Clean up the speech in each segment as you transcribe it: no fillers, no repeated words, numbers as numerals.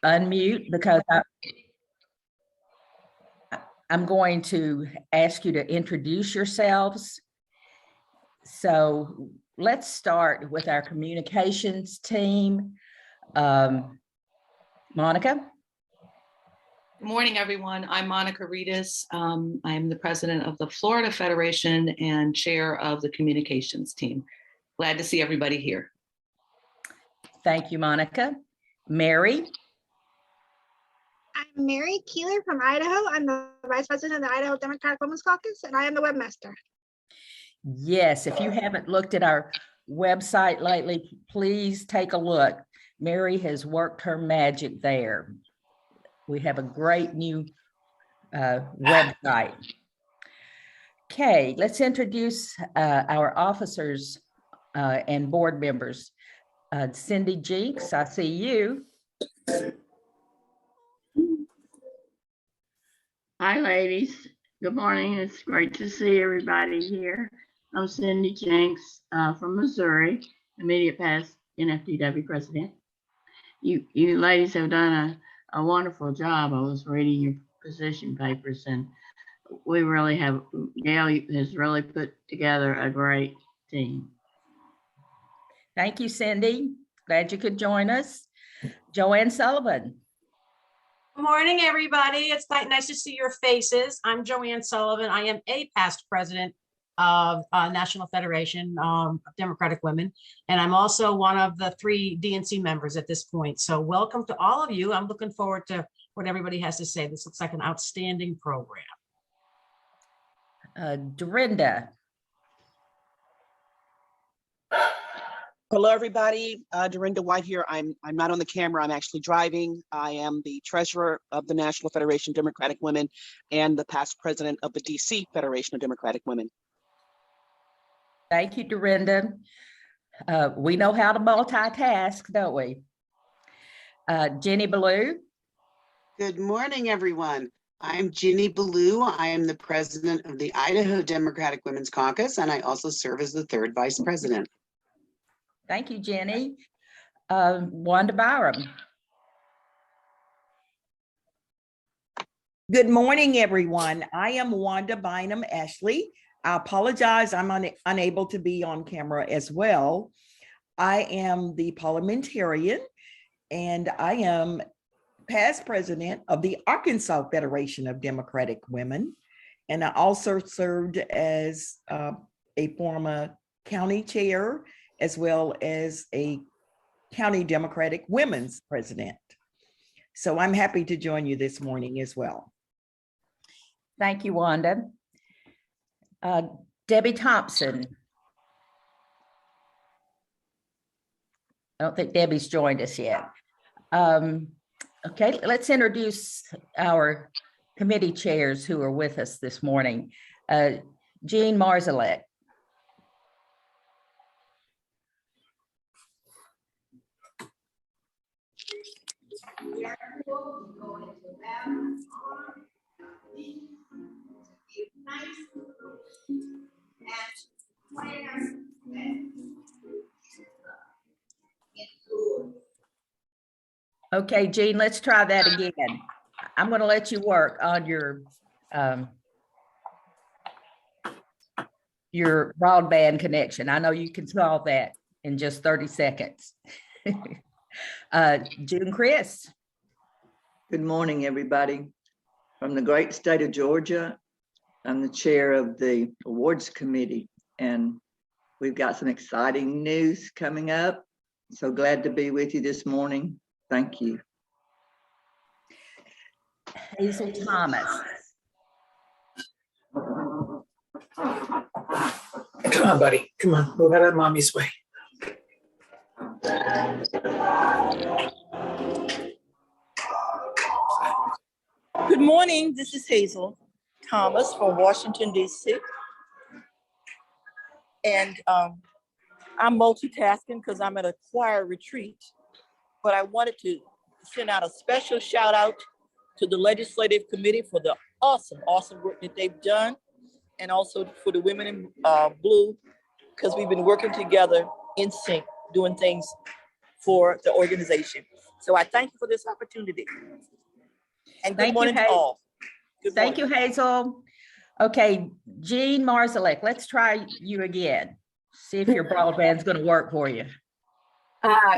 unmute because I'm going to ask you to introduce yourselves. So let's start with our communications team. Monica? Good morning, everyone. I'm Monica Reedus. I'm the president of the Florida Federation and chair of the communications team. Glad to see everybody here. Thank you, Monica. Mary? I'm Mary Keeler from Idaho. I'm the vice president of the Idaho Democratic Women's Caucus, and I am the webmaster. Yes, if you haven't looked at our website lately, please take a look. Mary has worked her magic there. We have a great new website. Okay, let's introduce our officers and board members. Cindy Jinks, I see you. Hi, ladies. Good morning. It's great to see everybody here. I'm Cindy Jinks from Missouri, immediate past NFDW president. You ladies have done a wonderful job. I was reading your position papers, and we really have, Gail has really put together a great team. Thank you, Cindy. Glad you could join us. Joanne Sullivan. Good morning, everybody. It's nice to see your faces. I'm Joanne Sullivan. I am a past president of National Federation of Democratic Women, and I'm also one of the 3 DNC members at this point. So welcome to all of you. I'm looking forward to what everybody has to say. This looks like an outstanding program. Dorinda. Hello, everybody. Dorinda White here. I'm not on the camera. I'm actually driving. I am the treasurer of the National Federation of Democratic Women and the past president of the DC Federation of Democratic Women. Thank you, Dorinda. We know how to multitask, don't we? Jenny Ballou. Good morning, everyone. I'm Ginny Ballou. I am the president of the Idaho Democratic Women's Caucus, and I also serve as the 3rd vice president. Thank you, Jenny. Wanda Byram. Good morning, everyone. I am Wanda Bynum Ashley. I apologize, I'm unable to be on camera as well. I am the parliamentarian, and I am past president of the Arkansas Federation of Democratic Women. And I also served as a former county chair, as well as a county Democratic Women's president. So I'm happy to join you this morning as well. Thank you, Wanda. Debbie Thompson. I don't think Debbie's joined us yet. Okay, let's introduce our committee chairs who are with us this morning. Jean Marzalek. Okay, Jean, let's try that again. I'm going to let you work on your broadband connection. I know you can solve that in just 30 seconds. June Chris. Good morning, everybody. From the great state of Georgia, I'm the chair of the awards committee, and we've got some exciting news coming up. So glad to be with you this morning. Thank you. Hazel Thomas. Come on, buddy. Come on. Move out of mommy's way. Good morning. This is Hazel Thomas from Washington, D.C. And I'm multitasking because I'm at a choir retreat. But I wanted to send out a special shout out to the Legislative Committee for the awesome work that they've done, and also for the Women in Blue, because we've been working together in sync, doing things for the organization. So I thank you for this opportunity. And good Thank you, morning to all. Good Thank morning. you, Hazel. Okay, Jean Marzalek, let's try you again. See if your broadband's going to work for you.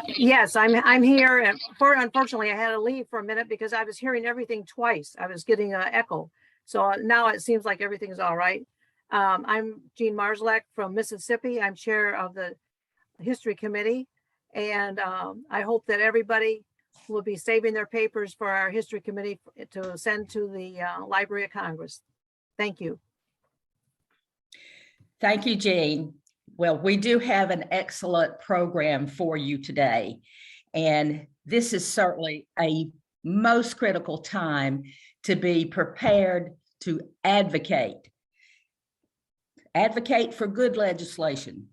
Yes, I'm here. And unfortunately, I had to leave for a minute because I was hearing everything twice. I was getting an echo. So now it seems like everything's all right. I'm Jean Marzalek from Mississippi. I'm chair of the History Committee. And I hope that everybody will be saving their papers for our History Committee to send to the Library of Congress. Thank you. Thank you, Jean. Well, we do have an excellent program for you today. And this is certainly a most critical time to be prepared to advocate. Advocate for good legislation.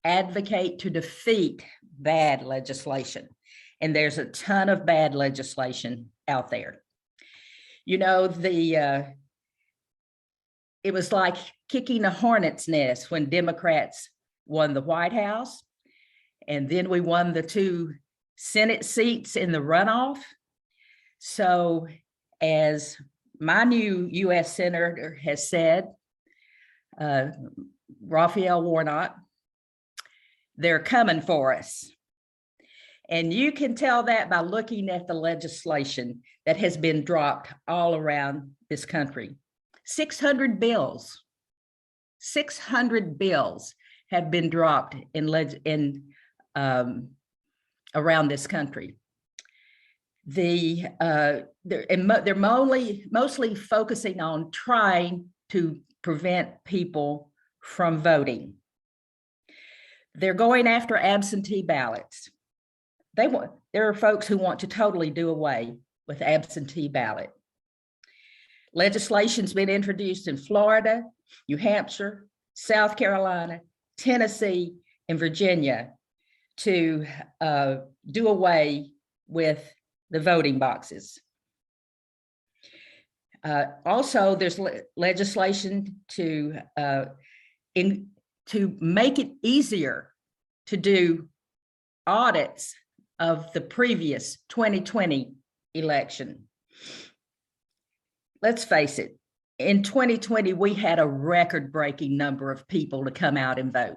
Advocate to defeat bad legislation. And there's a ton of bad legislation out there. You know, it was like kicking a hornet's nest when Democrats won the White House, and then we won the 2 Senate seats in the runoff. So as my new U.S. Senator has said, Raphael Warnock, they're coming for us. And you can tell that by looking at the legislation that has been dropped all around this country. 600 bills have been dropped around this country. They're mostly focusing on trying to prevent people from voting. They're going after absentee ballots. There are folks who want to totally do away with absentee ballot. Legislation's been introduced in Florida, New Hampshire, South Carolina, Tennessee, and Virginia to do away with the voting boxes. Also, there's legislation to make it easier to do audits of the previous 2020 election. Let's face it, in 2020, we had a record-breaking number of people to come out and vote.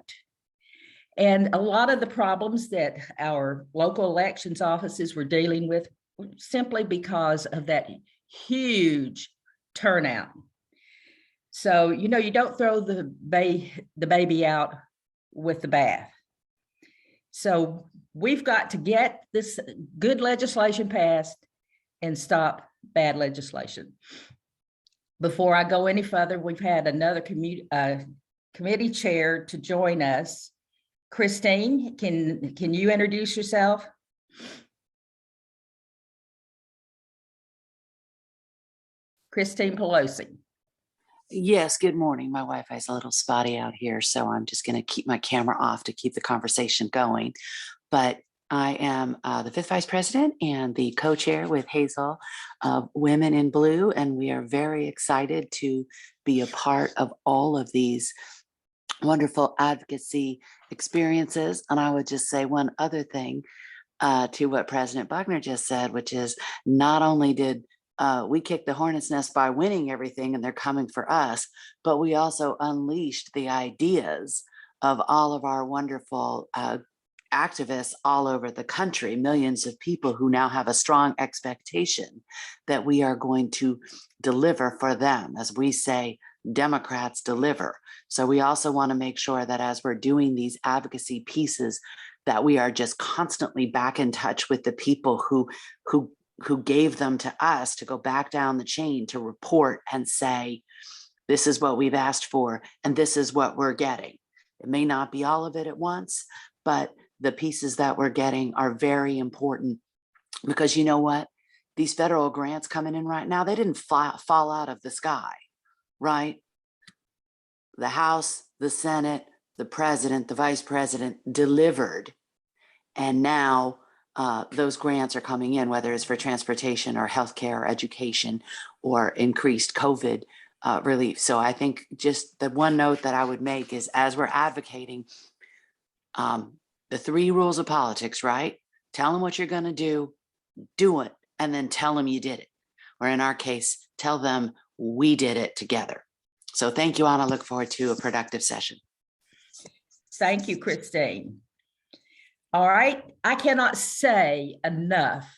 And a lot of the problems that our local elections offices were dealing with were simply because of that huge turnout. So, you know, you don't throw the baby out with the bath. So we've got to get this good legislation passed and stop bad legislation. Before I go any further, we've had another committee chair to join us. Christine, can you introduce yourself? Christine Pelosi. Yes, good morning. My Wi-Fi is a little spotty out here, so I'm just going to keep my camera off to keep the conversation going. But I am the 5th Vice President and the co-chair with Hazel of Women in Blue, and we are very excited to be a part of all of these wonderful advocacy experiences. And I would just say one other thing to what President Buckner just said, which is not only did we kick the hornet's nest by winning everything and they're coming for us, but we also unleashed the ideas of all of our wonderful activists all over the country, millions of people who now have a strong expectation that we are going to deliver for them. As we say, Democrats deliver. So we also want to make sure that as we're doing these advocacy pieces, that we are just constantly back in touch with the people who gave them to us to go back down the chain to report and say, this is what we've asked for, and this is what we're getting. It may not be all of it at once, but the pieces that we're getting are very important, because you know what? These federal grants coming in right now, they didn't fall out of the sky, right? The House, the Senate, the president, the vice president delivered. And now those grants are coming in, whether it's for transportation or healthcare or education or increased COVID relief. So I think just the one note that I would make is, as we're advocating, the 3 rules of politics, right? Tell them what you're going to do, do it, and then tell them you did it. Or in our case, tell them we did it together. So thank you, Anna. Look forward to a productive session. Thank you, Christine. All right, I cannot say enough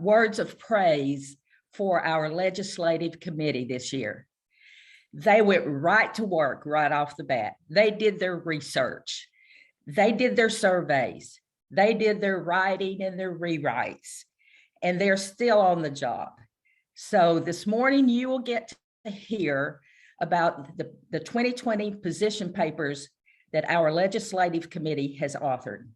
words of praise for our legislative committee this year. They went right to work right off the bat. They did their research. They did their surveys. They did their writing and their rewrites, and they're still on the job. So this morning you will get to hear about the 2020 position papers that our legislative committee has authored.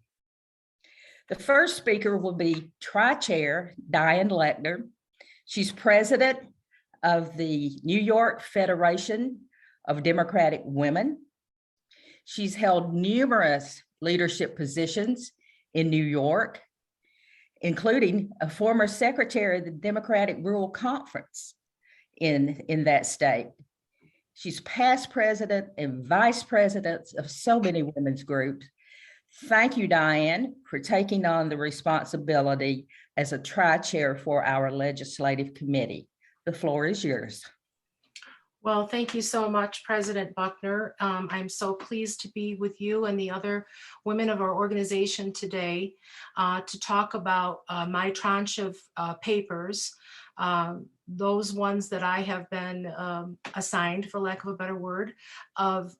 The first speaker will be Tri-Chair Diane Lechner. She's president of the New York Federation of Democratic Women. She's held numerous leadership positions in New York, including a former secretary of the Democratic Rural Conference in that state. She's past president and vice president of so many women's groups. Thank you, Diane, for taking on the responsibility as a tri-chair for our legislative committee. The floor is yours. Well, thank you so much, President Buckner. I'm so pleased to be with you and the other women of our organization today to talk about my tranche of papers, those ones that I have been assigned, for lack of a better word, of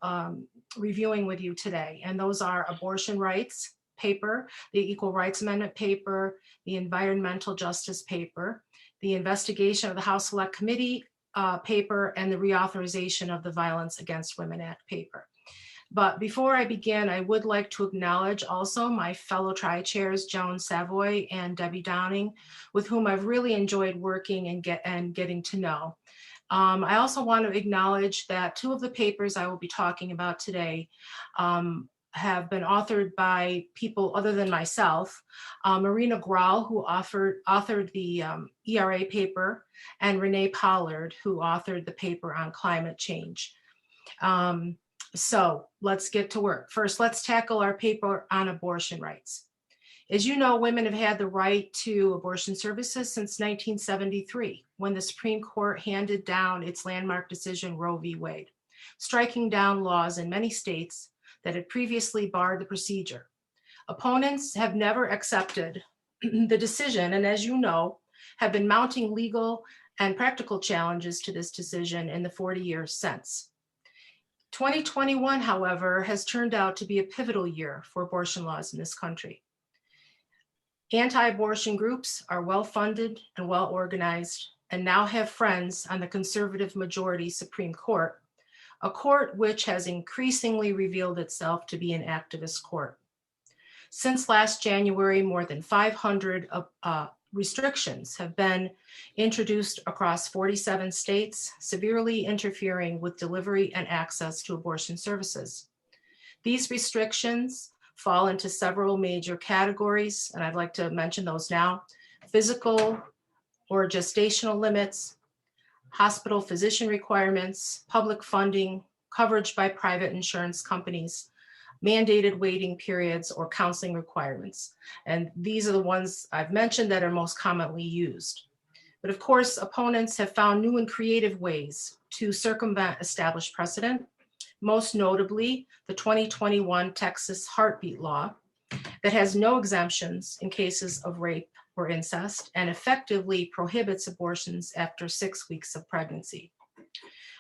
reviewing with you today. And those are abortion rights paper, the Equal Rights Amendment paper, the environmental justice paper, the investigation of the House Select Committee paper, and the reauthorization of the Violence Against Women Act paper. But before I begin, I would like to acknowledge also my fellow tri-chairs, Joan Savoy and Debbie Downing, with whom I've really enjoyed working and getting to know. I also want to acknowledge that two of the papers I will be talking about today have been authored by people other than myself. Marina Grahl, who authored the ERA paper, and Renee Pollard, who authored the paper on climate change. So let's get to work. First, let's tackle our paper on abortion rights. As you know, women have had the right to abortion services since 1973, when the Supreme Court handed down its landmark decision, Roe v. Wade, striking down laws in many states that had previously barred the procedure. Opponents have never accepted the decision, and as you know, have been mounting legal and practical challenges to this decision in the 40 years since. 2021, however, has turned out to be a pivotal year for abortion laws in this country. Anti-abortion groups are well-funded and well-organized and now have friends on the conservative majority Supreme Court, a court which has increasingly revealed itself to be an activist court. Since last January, more than 500 restrictions have been introduced across 47 states, severely interfering with delivery and access to abortion services. These restrictions fall into several major categories, and I'd like to mention those now: physical or gestational limits, hospital physician requirements, public funding, coverage by private insurance companies, mandated waiting periods, or counseling requirements. And these are the ones I've mentioned that are most commonly used. But of course, opponents have found new and creative ways to circumvent established precedent, most notably the 2021 Texas heartbeat law that has no exemptions in cases of rape or incest and effectively prohibits abortions after 6 weeks of pregnancy.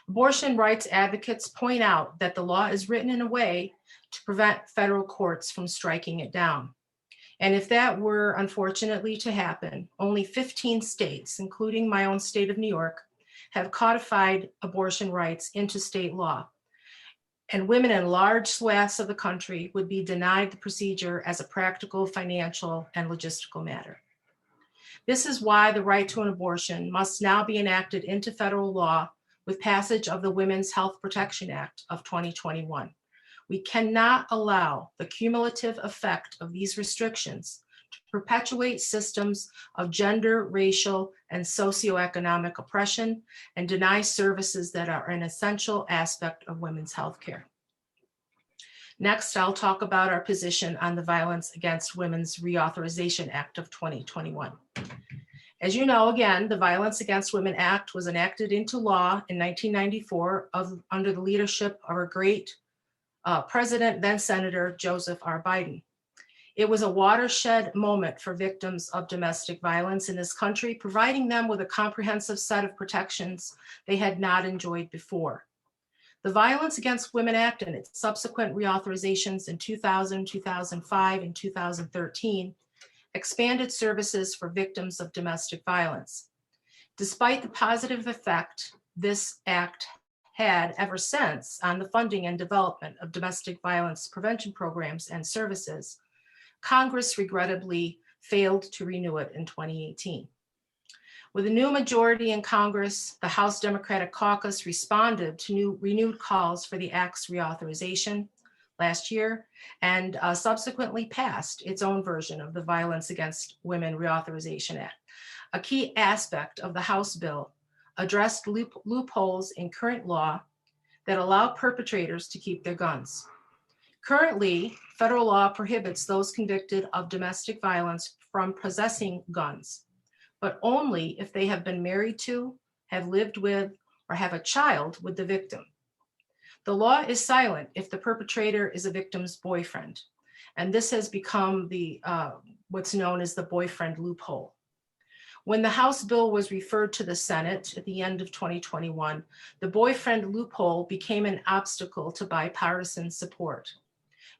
Abortion rights advocates point out that the law is written in a way to prevent federal courts from striking it down. And if that were unfortunately to happen, only 15 states, including my own state of New York, have codified abortion rights into state law. And women in large swaths of the country would be denied the procedure as a practical, financial, and logistical matter. This is why the right to an abortion must now be enacted into federal law with passage of the Women's Health Protection Act of 2021. We cannot allow the cumulative effect of these restrictions to perpetuate systems of gender, racial, and socioeconomic oppression and deny services that are an essential aspect of women's health care. Next, I'll talk about our position on the Violence Against Women's Reauthorization Act of 2021. As you know, again, the Violence Against Women Act was enacted into law in 1994 under the leadership of our great President, then Senator Joseph R. Biden. It was a watershed moment for victims of domestic violence in this country, providing them with a comprehensive set of protections they had not enjoyed before. The Violence Against Women Act and its subsequent reauthorizations in 2000, 2005, and 2013 expanded services for victims of domestic violence. Despite the positive effect this act had ever since on the funding and development of domestic violence prevention programs and services, Congress regrettably failed to renew it in 2018. With a new majority in Congress, the House Democratic Caucus responded to renewed calls for the Act's reauthorization last year and subsequently passed its own version of the Violence Against Women Reauthorization Act. A key aspect of the House bill addressed loopholes in current law that allow perpetrators to keep their guns. Currently, federal law prohibits those convicted of domestic violence from possessing guns, but only if they have been married to, have lived with, or have a child with the victim. The law is silent if the perpetrator is a victim's boyfriend, and this has become the what's known as the boyfriend loophole. When the House bill was referred to the Senate at the end of 2021, the boyfriend loophole became an obstacle to bipartisan support.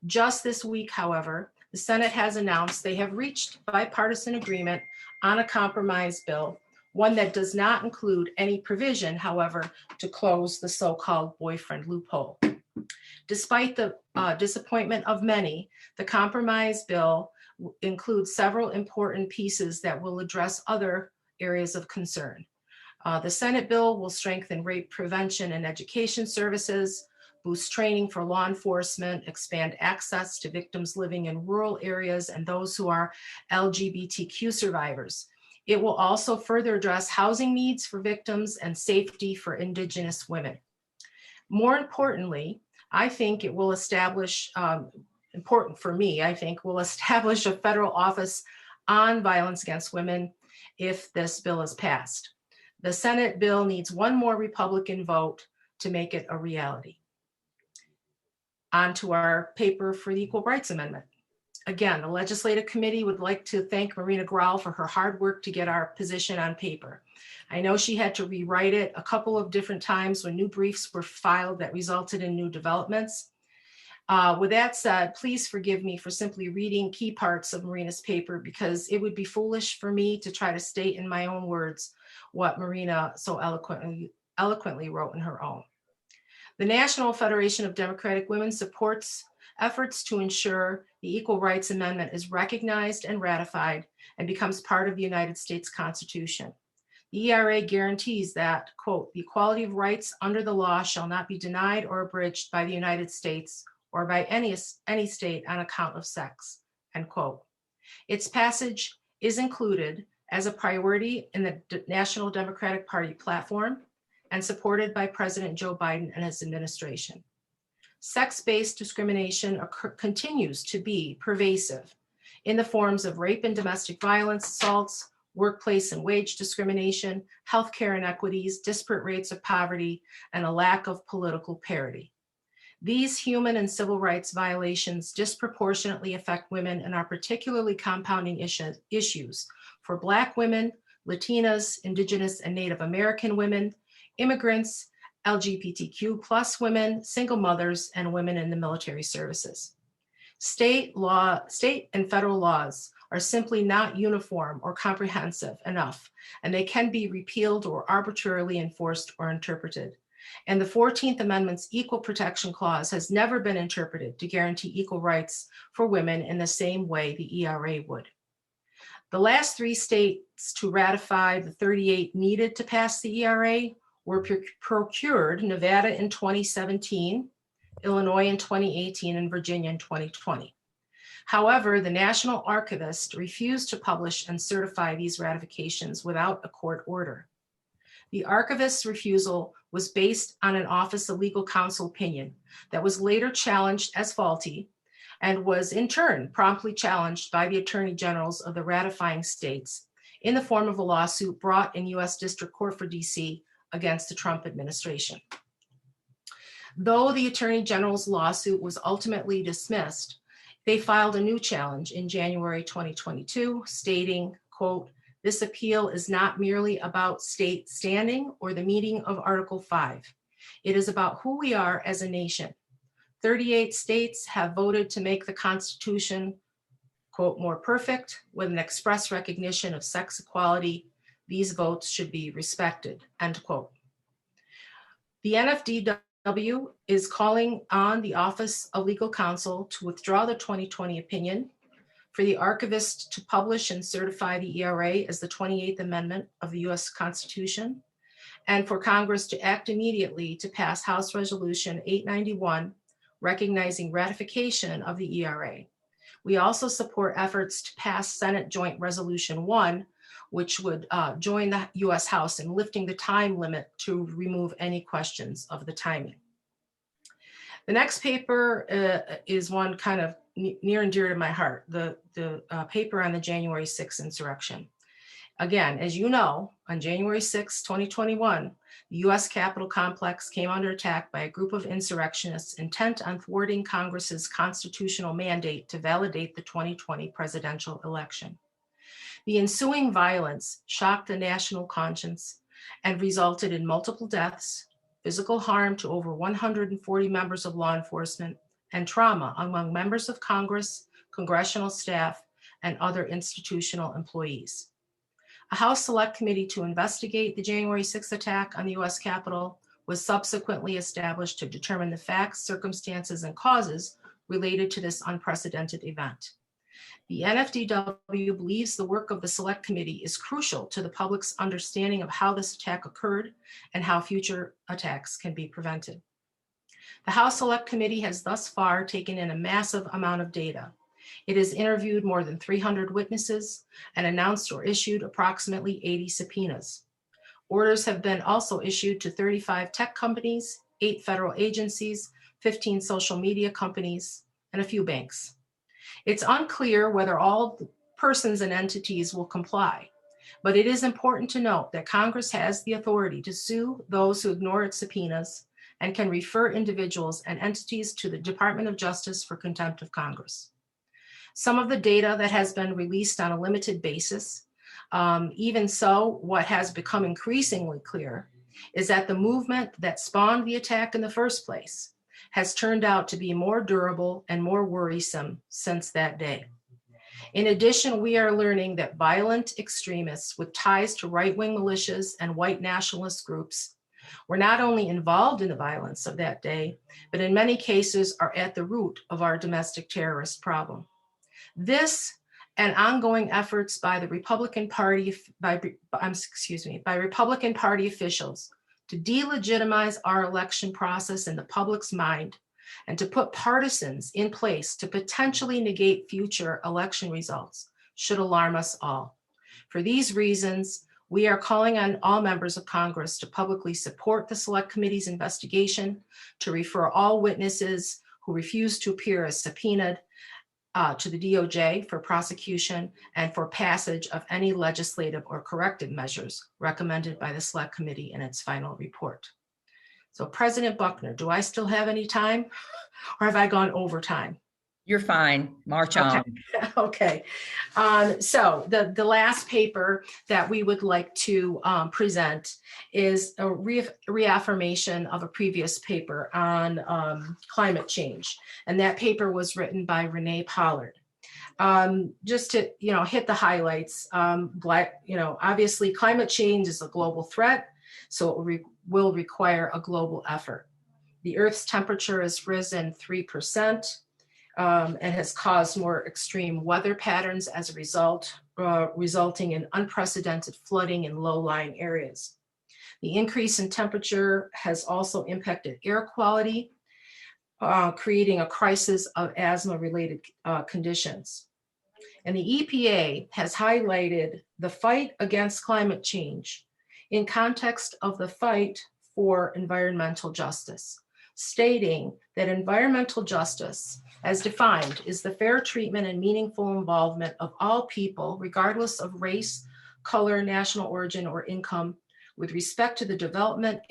Just this week, however, the Senate has announced they have reached bipartisan agreement on a compromise bill, one that does not include any provision, however, to close the so-called boyfriend loophole. Despite the disappointment of many, the compromise bill includes several important pieces that will address other areas of concern. The Senate bill will strengthen rape prevention and education services, boost training for law enforcement, expand access to victims living in rural areas and those who are LGBTQ survivors. It will also further address housing needs for victims and safety for Indigenous women. More importantly, I think it will establish, important for me, I think, will establish a federal office on violence against women if this bill is passed. The Senate bill needs one more Republican vote to make it a reality. On to our paper for the Equal Rights Amendment. Again, the Legislative Committee would like to thank Marina Grau for her hard work to get our position on paper. I know she had to rewrite it a couple of different times when new briefs were filed that resulted in new developments. With that said, please forgive me for simply reading key parts of Marina's paper because it would be foolish for me to try to state in my own words what Marina so eloquently wrote in her own. The National Federation of Democratic Women supports efforts to ensure the Equal Rights Amendment is recognized and ratified and becomes part of the United States Constitution. The ERA guarantees that, quote, the equality of rights under the law shall not be denied or abridged by the United States or by any state on account of sex, end quote. Its passage is included as a priority in the National Democratic Party platform and supported by President Joe Biden and his administration. Sex-based discrimination continues to be pervasive in the forms of rape and domestic violence, assaults, workplace and wage discrimination, healthcare inequities, disparate rates of poverty, and a lack of political parity. These human and civil rights violations disproportionately affect women and are particularly compounding issues for Black women, Latinas, Indigenous and Native American women, immigrants, LGBTQ+ women, single mothers, and women in the military services. State and federal laws are simply not uniform or comprehensive enough, and they can be repealed or arbitrarily enforced or interpreted. And the 14th Amendment's Equal Protection Clause has never been interpreted to guarantee equal rights for women in the same way the ERA would. The last 3 states to ratify the 38 needed to pass the ERA were procured: Nevada in 2017, Illinois in 2018, and Virginia in 2020. However, the National Archivist refused to publish and certify these ratifications without a court order. The archivist's refusal was based on an Office of Legal Counsel opinion that was later challenged as faulty and was in turn promptly challenged by the Attorney Generals of the ratifying states in the form of a lawsuit brought in U.S. District Court for DC against the Trump administration. Though the Attorney General's lawsuit was ultimately dismissed, they filed a new challenge in January 2022, stating, quote, "This appeal is not merely about state standing or the meaning of Article 5. It is about who we are as a nation. 38 states have voted to make the Constitution, quote, more perfect with an express recognition of sex equality. These votes should be respected," end quote. The NFDW is calling on the Office of Legal Counsel to withdraw the 2020 opinion, for the archivist to publish and certify the ERA as the 28th Amendment of the US Constitution, and for Congress to act immediately to pass House Resolution 891, recognizing ratification of the ERA. We also support efforts to pass Senate Joint Resolution 1, which would join the US House in lifting the time limit to remove any questions of the timing. The next paper is one kind of near and dear to my heart, the paper on the January 6th insurrection. Again, as you know, on January 6, 2021, the US Capitol complex came under attack by a group of insurrectionists intent on thwarting Congress's constitutional mandate to validate the 2020 presidential election. The ensuing violence shocked the national conscience and resulted in multiple deaths, physical harm to over 140 members of law enforcement, and trauma among members of Congress, congressional staff, and other institutional employees. A House Select Committee to investigate the January 6th attack on the US Capitol was subsequently established to determine the facts, circumstances, and causes related to this unprecedented event. The NFDW believes the work of the Select Committee is crucial to the public's understanding of how this attack occurred and how future attacks can be prevented. The House Select Committee has thus far taken in a massive amount of data. It has interviewed more than 300 witnesses and announced or issued approximately 80 subpoenas. Orders have been also issued to 35 tech companies, 8 federal agencies, 15 social media companies, and a few banks. It's unclear whether all persons and entities will comply, but it is important to note that Congress has the authority to sue those who ignore its subpoenas and can refer individuals and entities to the Department of Justice for contempt of Congress. Some of the data that has been released on a limited basis, even so, what has become increasingly clear is that the movement that spawned the attack in the first place has turned out to be more durable and more worrisome since that day. In addition, we are learning that violent extremists with ties to right-wing militias and white nationalist groups were not only involved in the violence of that day, but in many cases are at the root of our domestic terrorist problem. This and ongoing efforts by the Republican Party, by Republican Party officials to delegitimize our election process in the public's mind and to put partisans in place to potentially negate future election results should alarm us all. For these reasons, we are calling on all members of Congress to publicly support the Select Committee's investigation, to refer all witnesses who refuse to appear as subpoenaed to the DOJ for prosecution, and for passage of any legislative or corrective measures recommended by the Select Committee in its final report. So President Buckner, do I still have any time or have I gone over time? You're fine. March on. Okay. So the last paper that we would like to present is a reaffirmation of a previous paper on climate change. And that paper was written by Renee Pollard. Just to, hit the highlights, obviously climate change is a global threat, so it will require a global effort. The Earth's temperature has risen 3%. And has caused more extreme weather patterns as a result, resulting in unprecedented flooding in low-lying areas. The increase in temperature has also impacted air quality, creating a crisis of asthma-related conditions. And the EPA has highlighted the fight against climate change in context of the fight for environmental justice, stating that environmental justice, as defined, is the fair treatment and meaningful involvement of all people, regardless of race, color, national origin, or income, with respect to the development,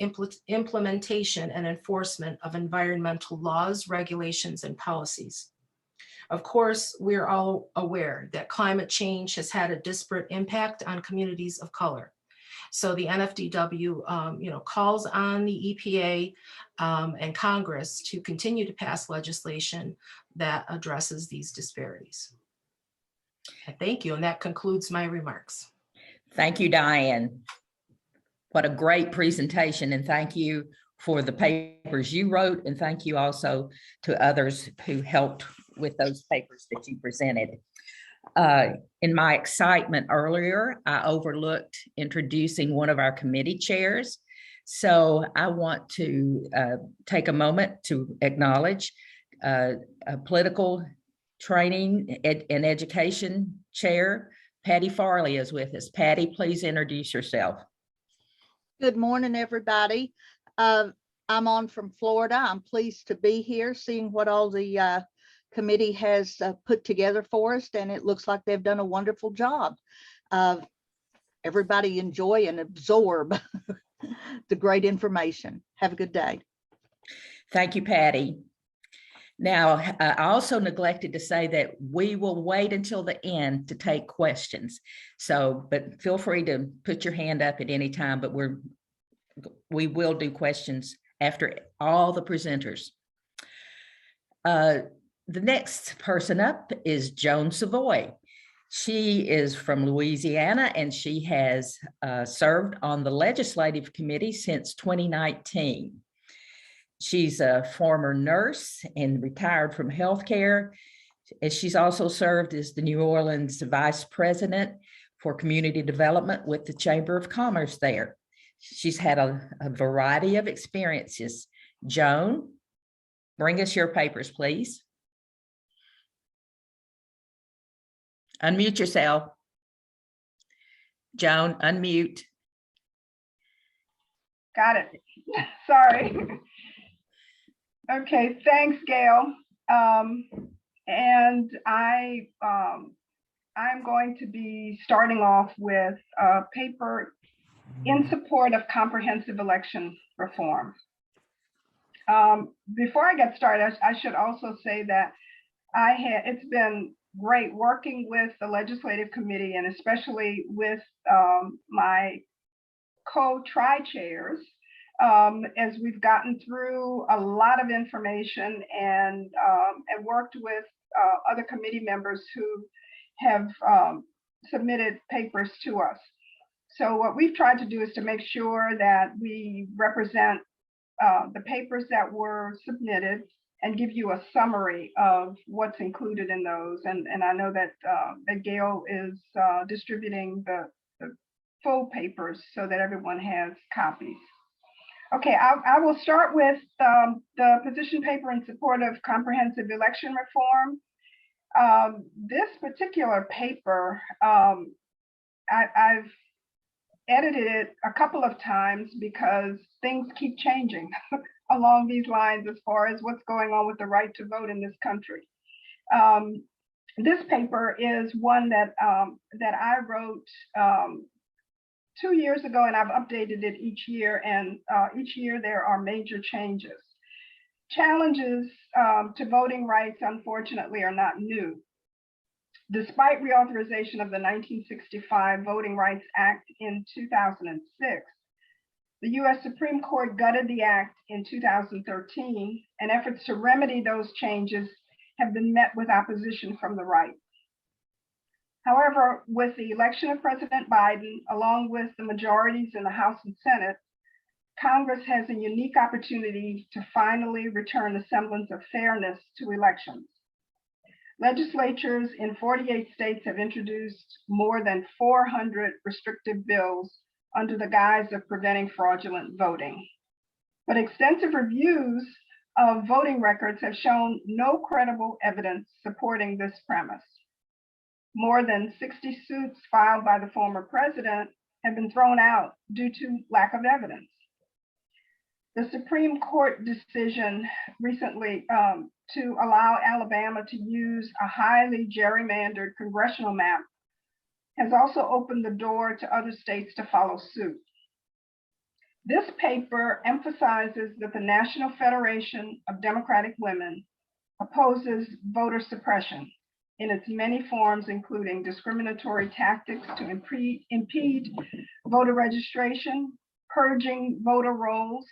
implementation, and enforcement of environmental laws, regulations, and policies. Of course, we're all aware that climate change has had a disparate impact on communities of color. So the NFDW calls on the EPA and Congress to continue to pass legislation that addresses these disparities. Thank you, and that concludes my remarks. Thank you, Diane. What a great presentation, and thank you for the papers you wrote, and thank you also to others who helped with those papers that you presented. In my excitement earlier, I overlooked introducing one of our committee chairs. So I want to take a moment to acknowledge a political training and education chair. Patty Farley is with us. Patty, please introduce yourself. Good morning, everybody. I'm on from Florida. I'm pleased to be here, seeing what all the committee has put together for us, and it looks like they've done a wonderful job. Everybody enjoy and absorb the great information. Have a good day. Thank you, Patty. Now, I also neglected to say that we will wait until the end to take questions. So, but feel free to put your hand up at any time, but we will do questions after all the presenters. The next person up is Joan Savoy. She is from Louisiana, and she has served on the legislative committee since 2019. She's a former nurse and retired from healthcare. She's also served as the New Orleans Vice President for Community Development with the Chamber of Commerce there. She's had a variety of experiences. Joan, bring us your papers, please. Unmute yourself. Joan, unmute. Got it. Sorry. Okay, thanks, Gail. And I'm going to be starting off with a paper in support of comprehensive election reform. Before I get started, I should also say that it's been great working with the legislative committee, and especially with my co-tri-chairs, as we've gotten through a lot of information and worked with other committee members who have submitted papers to us. So what we've tried to do is to make sure that we represent the papers that were submitted and give you a summary of what's included in those. And I know that, that Gail is distributing the full papers so that everyone has copies. Okay, I will start with the position paper in support of comprehensive election reform. This particular paper, I've edited it a couple of times because things keep changing along these lines as far as what's going on with the right to vote in this country. This paper is one that I wrote 2 years ago, and I've updated it each year, and each year there are major changes. Challenges to voting rights, unfortunately, are not new. Despite reauthorization of the 1965 Voting Rights Act in 2006, the US Supreme Court gutted the act in 2013, and efforts to remedy those changes have been met with opposition from the right. However, with the election of President Biden, along with the majorities in the House and Senate, Congress has a unique opportunity to finally return a semblance of fairness to elections. Legislatures in 48 states have introduced more than 400 restrictive bills under the guise of preventing fraudulent voting. But extensive reviews of voting records have shown no credible evidence supporting this premise. More than 60 suits filed by the former president have been thrown out due to lack of evidence. The Supreme Court decision recently to allow Alabama to use a highly gerrymandered congressional map has also opened the door to other states to follow suit. This paper emphasizes that the National Federation of Democratic Women opposes voter suppression in its many forms, including discriminatory tactics to impede voter registration, purging voter rolls,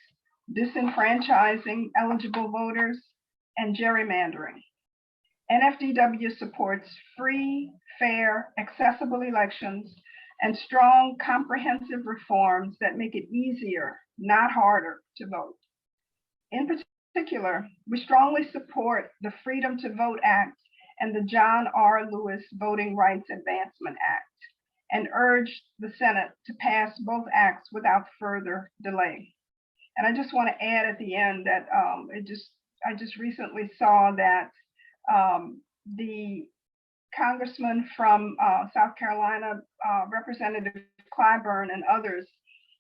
disenfranchising eligible voters, and gerrymandering. NFDW supports free, fair, accessible elections and strong, comprehensive reforms that make it easier, not harder, to vote. In particular, we strongly support the Freedom to Vote Act and the John R. Lewis Voting Rights Advancement Act, and urge the Senate to pass both acts without further delay. And I just want to add at the end that I just recently saw that the congressman from South Carolina, Representative Clyburn, and others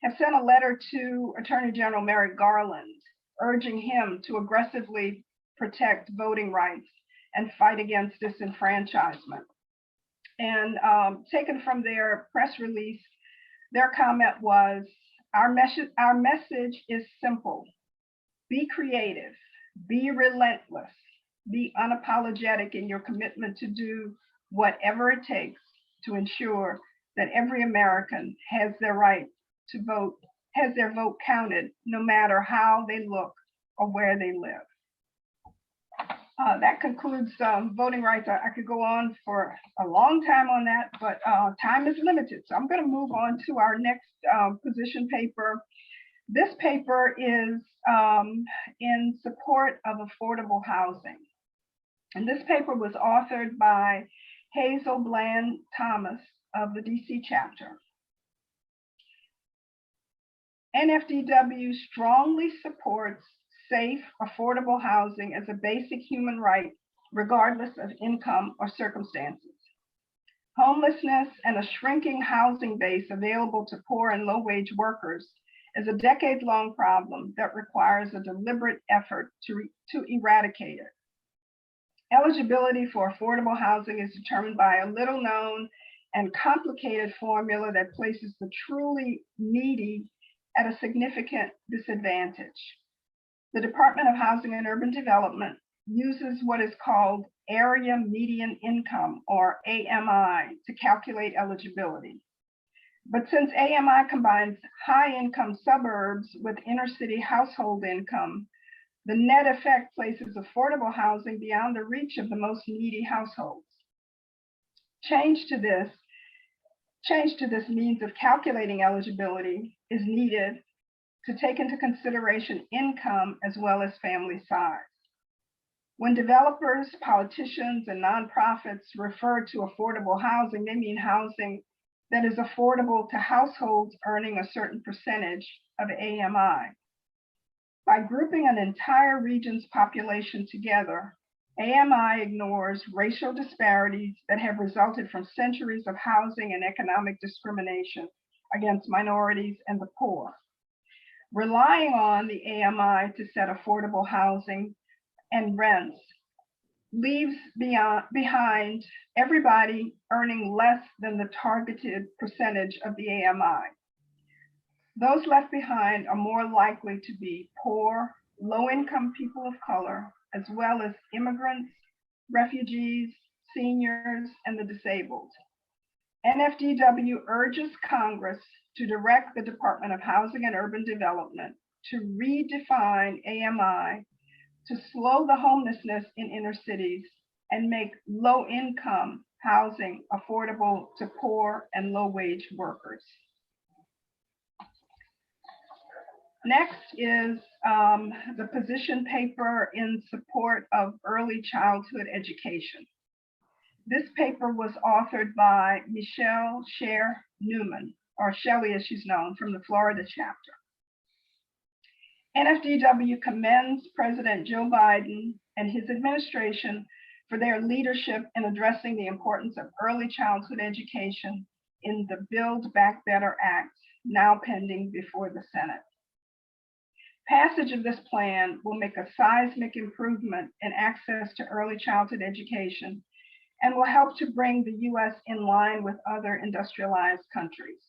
have sent a letter to Attorney General Merrick Garland, urging him to aggressively protect voting rights and fight against disenfranchisement. And taken from their press release, their comment was, our message is simple: be creative, be relentless, be unapologetic in your commitment to do whatever it takes to ensure that every American has their right to vote, has their vote counted, no matter how they look or where they live. That concludes voting rights. I could go on for a long time on that, but time is limited. So I'm going to move on to our next position paper. This paper is in support of affordable housing. And this paper was authored by Hazel Bland Thomas of the DC chapter. NFDW strongly supports safe, affordable housing as a basic human right, regardless of income or circumstances. Homelessness and a shrinking housing base available to poor and low-wage workers is a decade-long problem that requires a deliberate effort to eradicate it. Eligibility for affordable housing is determined by a little-known and complicated formula that places the truly needy at a significant disadvantage. The Department of Housing and Urban Development uses what is called Area Median Income, or AMI, to calculate eligibility. But since AMI combines high-income suburbs with inner-city household income, the net effect places affordable housing beyond the reach of the most needy households. Change to this means of calculating eligibility is needed to take into consideration income as well as family size. When developers, politicians, and nonprofits refer to affordable housing, they mean housing that is affordable to households earning a certain percentage of AMI. By grouping an entire region's population together, AMI ignores racial disparities that have resulted from centuries of housing and economic discrimination against minorities and the poor. Relying on the AMI to set affordable housing and rents leaves behind everybody earning less than the targeted percentage of the AMI. Those left behind are more likely to be poor, low-income people of color, as well as immigrants, refugees, seniors, and the disabled. NFDW urges Congress to direct the Department of Housing and Urban Development to redefine AMI to slow the homelessness in inner cities and make low-income housing affordable to poor and low-wage workers. Next is the position paper in support of early childhood education. This paper was authored by Michelle Scher Newman, or Shelley as she's known, from the Florida chapter. NFDW commends President Joe Biden and his administration for their leadership in addressing the importance of early childhood education in the Build Back Better Act, now pending before the Senate. Passage of this plan will make a seismic improvement in access to early childhood education and will help to bring the U.S. in line with other industrialized countries.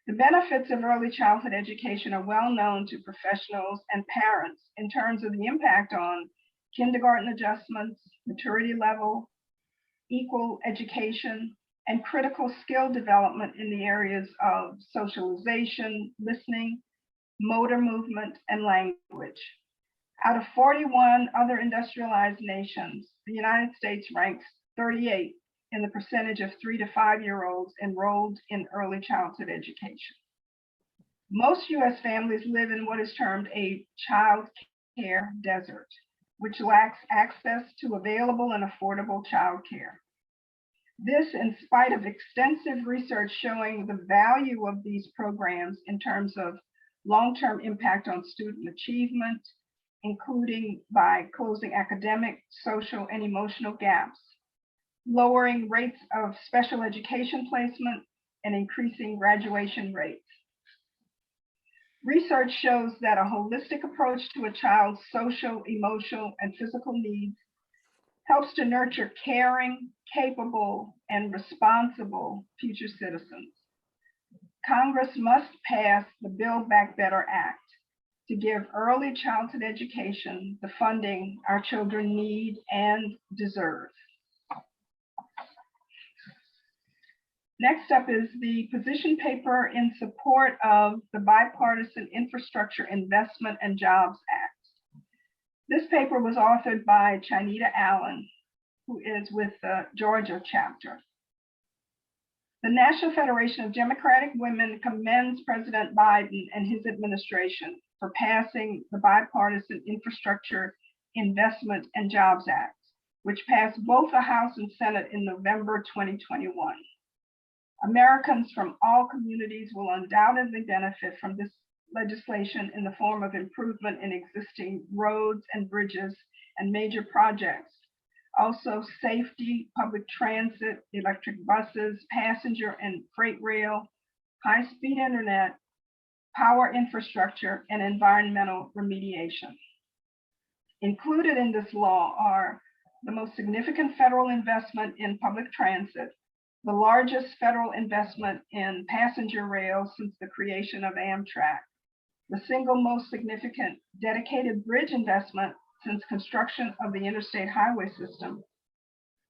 The benefits of early childhood education are well known to professionals and parents in terms of the impact on kindergarten adjustments, maturity level, equal education, and critical skill development in the areas of socialization, listening, motor movement, and language. Out of 41 other industrialized nations, the United States ranks 38 in the percentage of 3 to 5-year-olds enrolled in early childhood education. Most US families live in what is termed a child care desert, which lacks access to available and affordable child care. This, in spite of extensive research showing the value of these programs in terms of long-term impact on student achievement, including by closing academic, social, and emotional gaps, lowering rates of special education placement, and increasing graduation rates. Research shows that a holistic approach to a child's social, emotional, and physical needs helps to nurture caring, capable, and responsible future citizens. Congress must pass the Build Back Better Act to give early childhood education the funding our children need and deserve. Next up is the position paper in support of the Bipartisan Infrastructure Investment and Jobs Act. This paper was authored by Chinita Allen, who is with the Georgia chapter. The National Federation of Democratic Women commends President Biden and his administration for passing the Bipartisan Infrastructure Investment and Jobs Act, which passed both the House and Senate in November 2021. Americans from all communities will undoubtedly benefit from this legislation in the form of improvement in existing roads and bridges and major projects. Also, safety, public transit, electric buses, passenger and freight rail, high-speed internet, power infrastructure, and environmental remediation. Included in this law are the most significant federal investment in public transit, the largest federal investment in passenger rail since the creation of Amtrak, the single most significant dedicated bridge investment since construction of the interstate highway system,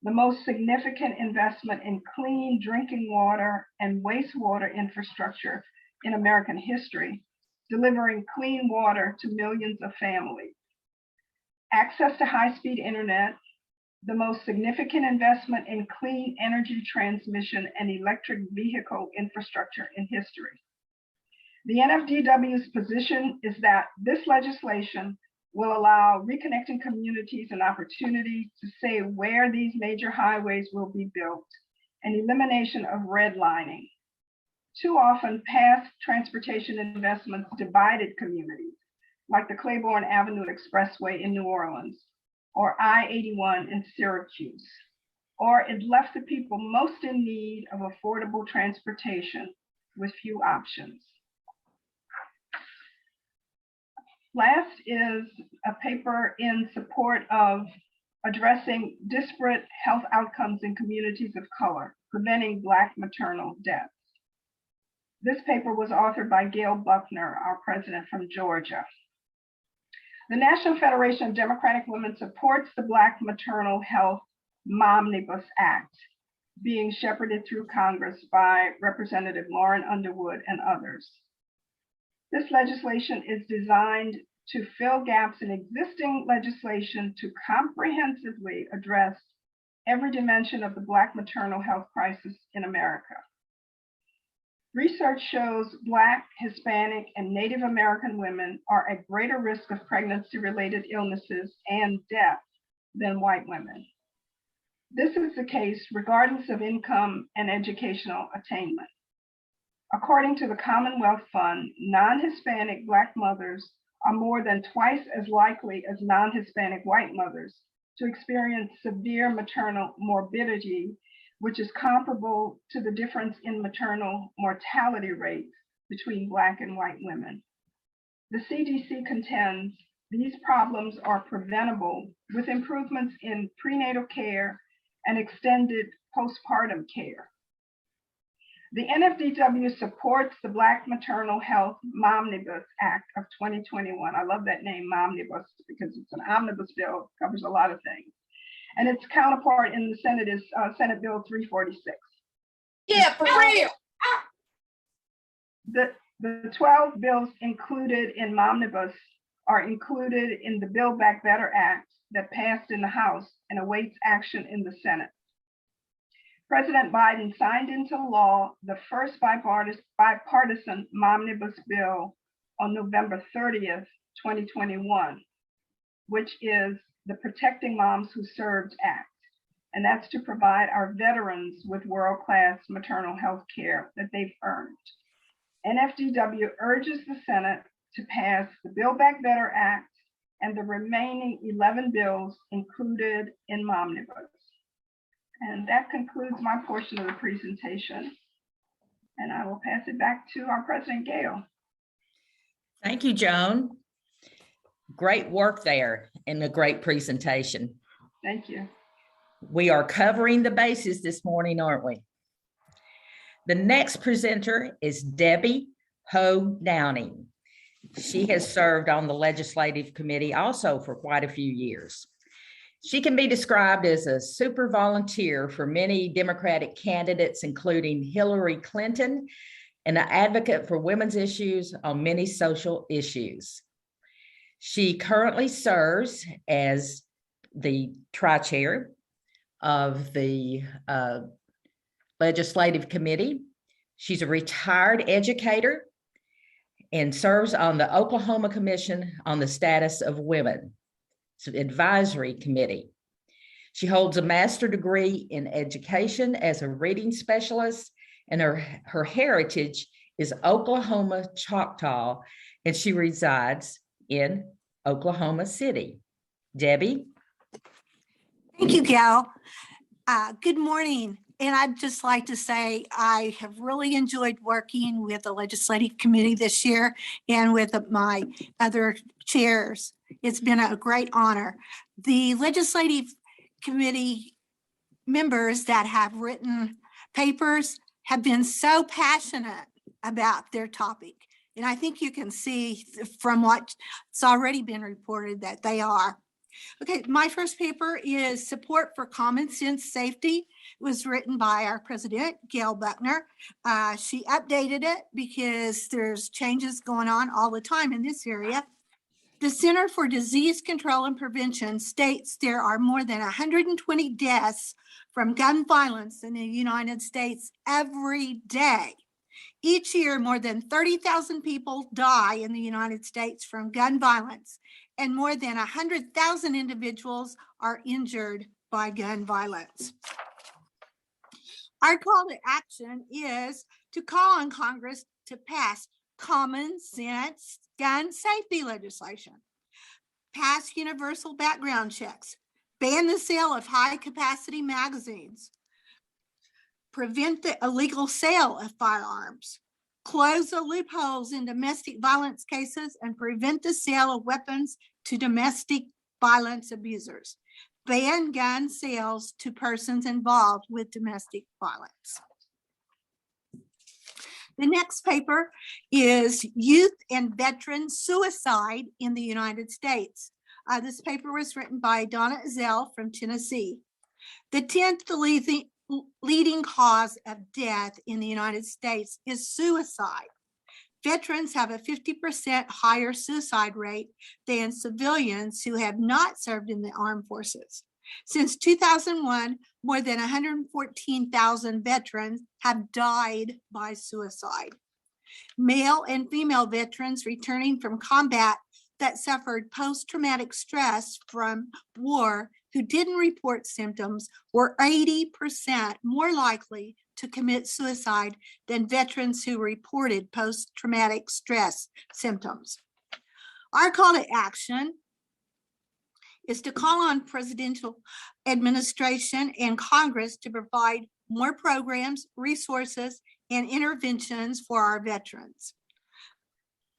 the most significant investment in clean drinking water and wastewater infrastructure in American history, delivering clean water to millions of families, access to high-speed internet, the most significant investment in clean energy transmission and electric vehicle infrastructure in history. The NFDW's position is that this legislation will allow reconnecting communities an opportunity to say where these major highways will be built and elimination of redlining. Too often, past transportation investments divided communities, like the Claiborne Avenue Expressway in New Orleans, or I-81 in Syracuse, or it left the people most in need of affordable transportation with few options. Last is a paper in support of addressing disparate health outcomes in communities of color, preventing Black maternal deaths. This paper was authored by Gail Buckner, our president from Georgia. The National Federation of Democratic Women supports the Black Maternal Health Momnibus Act being shepherded through Congress by Representative Lauren Underwood and others. This legislation is designed to fill gaps in existing legislation to comprehensively address every dimension of the Black maternal health crisis in America. Research shows Black, Hispanic, and Native American women are at greater risk of pregnancy-related illnesses and death than white women. This is the case regardless of income and educational attainment. According to the Commonwealth Fund, non-Hispanic Black mothers are more than twice as likely as non-Hispanic white mothers to experience severe maternal morbidity, which is comparable to the difference in maternal mortality rates between Black and white women. The CDC contends these problems are preventable with improvements in prenatal care and extended postpartum care. The NFDW supports the Black Maternal Health Momnibus Act of 2021. I love that name, Momnibus, because it's an omnibus bill, covers a lot of things. And its counterpart in the Senate is Senate Bill 346. Yeah, for real. The 12 bills included in Momnibus are included in the Build Back Better Act that passed in the House and awaits action in the Senate. President Biden signed into law the first bipartisan Momnibus bill on November 30th, 2021, which is the Protecting Moms Who Served Act. And that's to provide our veterans with world-class maternal health care that they've earned. NFDW urges the Senate to pass the Build Back Better Act and the remaining 11 bills included in Momnibus. And that concludes my portion of the presentation. And I will pass it back to our President Gail. Thank you, Joan. Great work there and a great presentation. Thank you. We are covering the bases this morning, aren't we? The next presenter is Debbie Ho Downing. She has served on the Legislative Committee also for quite a few years. She can be described as a super volunteer for many Democratic candidates, including Hillary Clinton, and an advocate for women's issues on many social issues. She currently serves as the tri-chair of the Legislative Committee. She's a retired educator and serves on the Oklahoma Commission on the Status of Women. It's an advisory committee. She holds a master's degree in education as a reading specialist, and her heritage is Oklahoma Choctaw, and she resides in Oklahoma City. Debbie? Thank you, Gail. Good morning. And I'd just like to say I have really enjoyed working with the Legislative Committee this year and with my other chairs. It's been a great honor. The Legislative Committee members that have written papers have been so passionate about their topic. And I think you can see from what's already been reported that they are. Okay, my first paper is Support for Common Sense Safety. It was written by our president, Gail Buckner. She updated it because there's changes going on all the time in this area. The Center for Disease Control and Prevention states there are more than 120 deaths from gun violence in the United States every day. Each year, more than 30,000 people die in the United States from gun violence, and more than 100,000 individuals are injured by gun violence. Our call to action is to call on Congress to pass common sense gun safety legislation, pass universal background checks, ban the sale of high-capacity magazines, prevent the illegal sale of firearms, close the loopholes in domestic violence cases, and prevent the sale of weapons to domestic violence abusers, ban gun sales to persons involved with domestic violence. The next paper is Youth and Veteran Suicide in the United States. This paper was written by Donna Ezell from Tennessee. The 10th leading cause of death in the United States is suicide. Veterans have a 50% higher suicide rate than civilians who have not served in the armed forces. Since 2001, more than 114,000 veterans have died by suicide. Male and female veterans returning from combat that suffered post-traumatic stress from war who didn't report symptoms were 80% more likely to commit suicide than veterans who reported post-traumatic stress symptoms. Our call to action is to call on presidential administration and Congress to provide more programs, resources, and interventions for our veterans.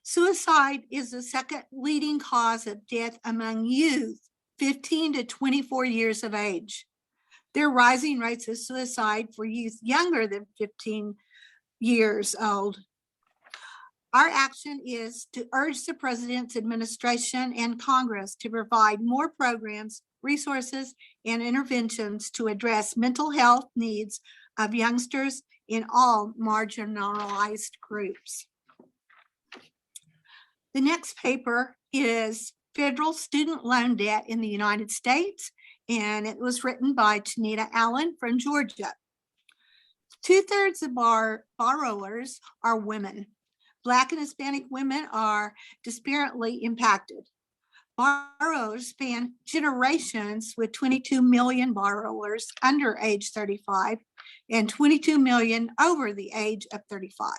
Suicide is the second leading cause of death among youth 15 to 24 years of age. There are rising rates of suicide for youth younger than 15 years old. Our action is to urge the President's administration and Congress to provide more programs, resources, and interventions to address mental health needs of youngsters in all marginalized groups. The next paper is Federal Student Loan Debt in the United States, and it was written by Tanita Allen from Georgia. 2/3 of our borrowers are women. Black and Hispanic women are disparately impacted. Borrowers span generations, with 22 million borrowers under age 35 and 22 million over the age of 35.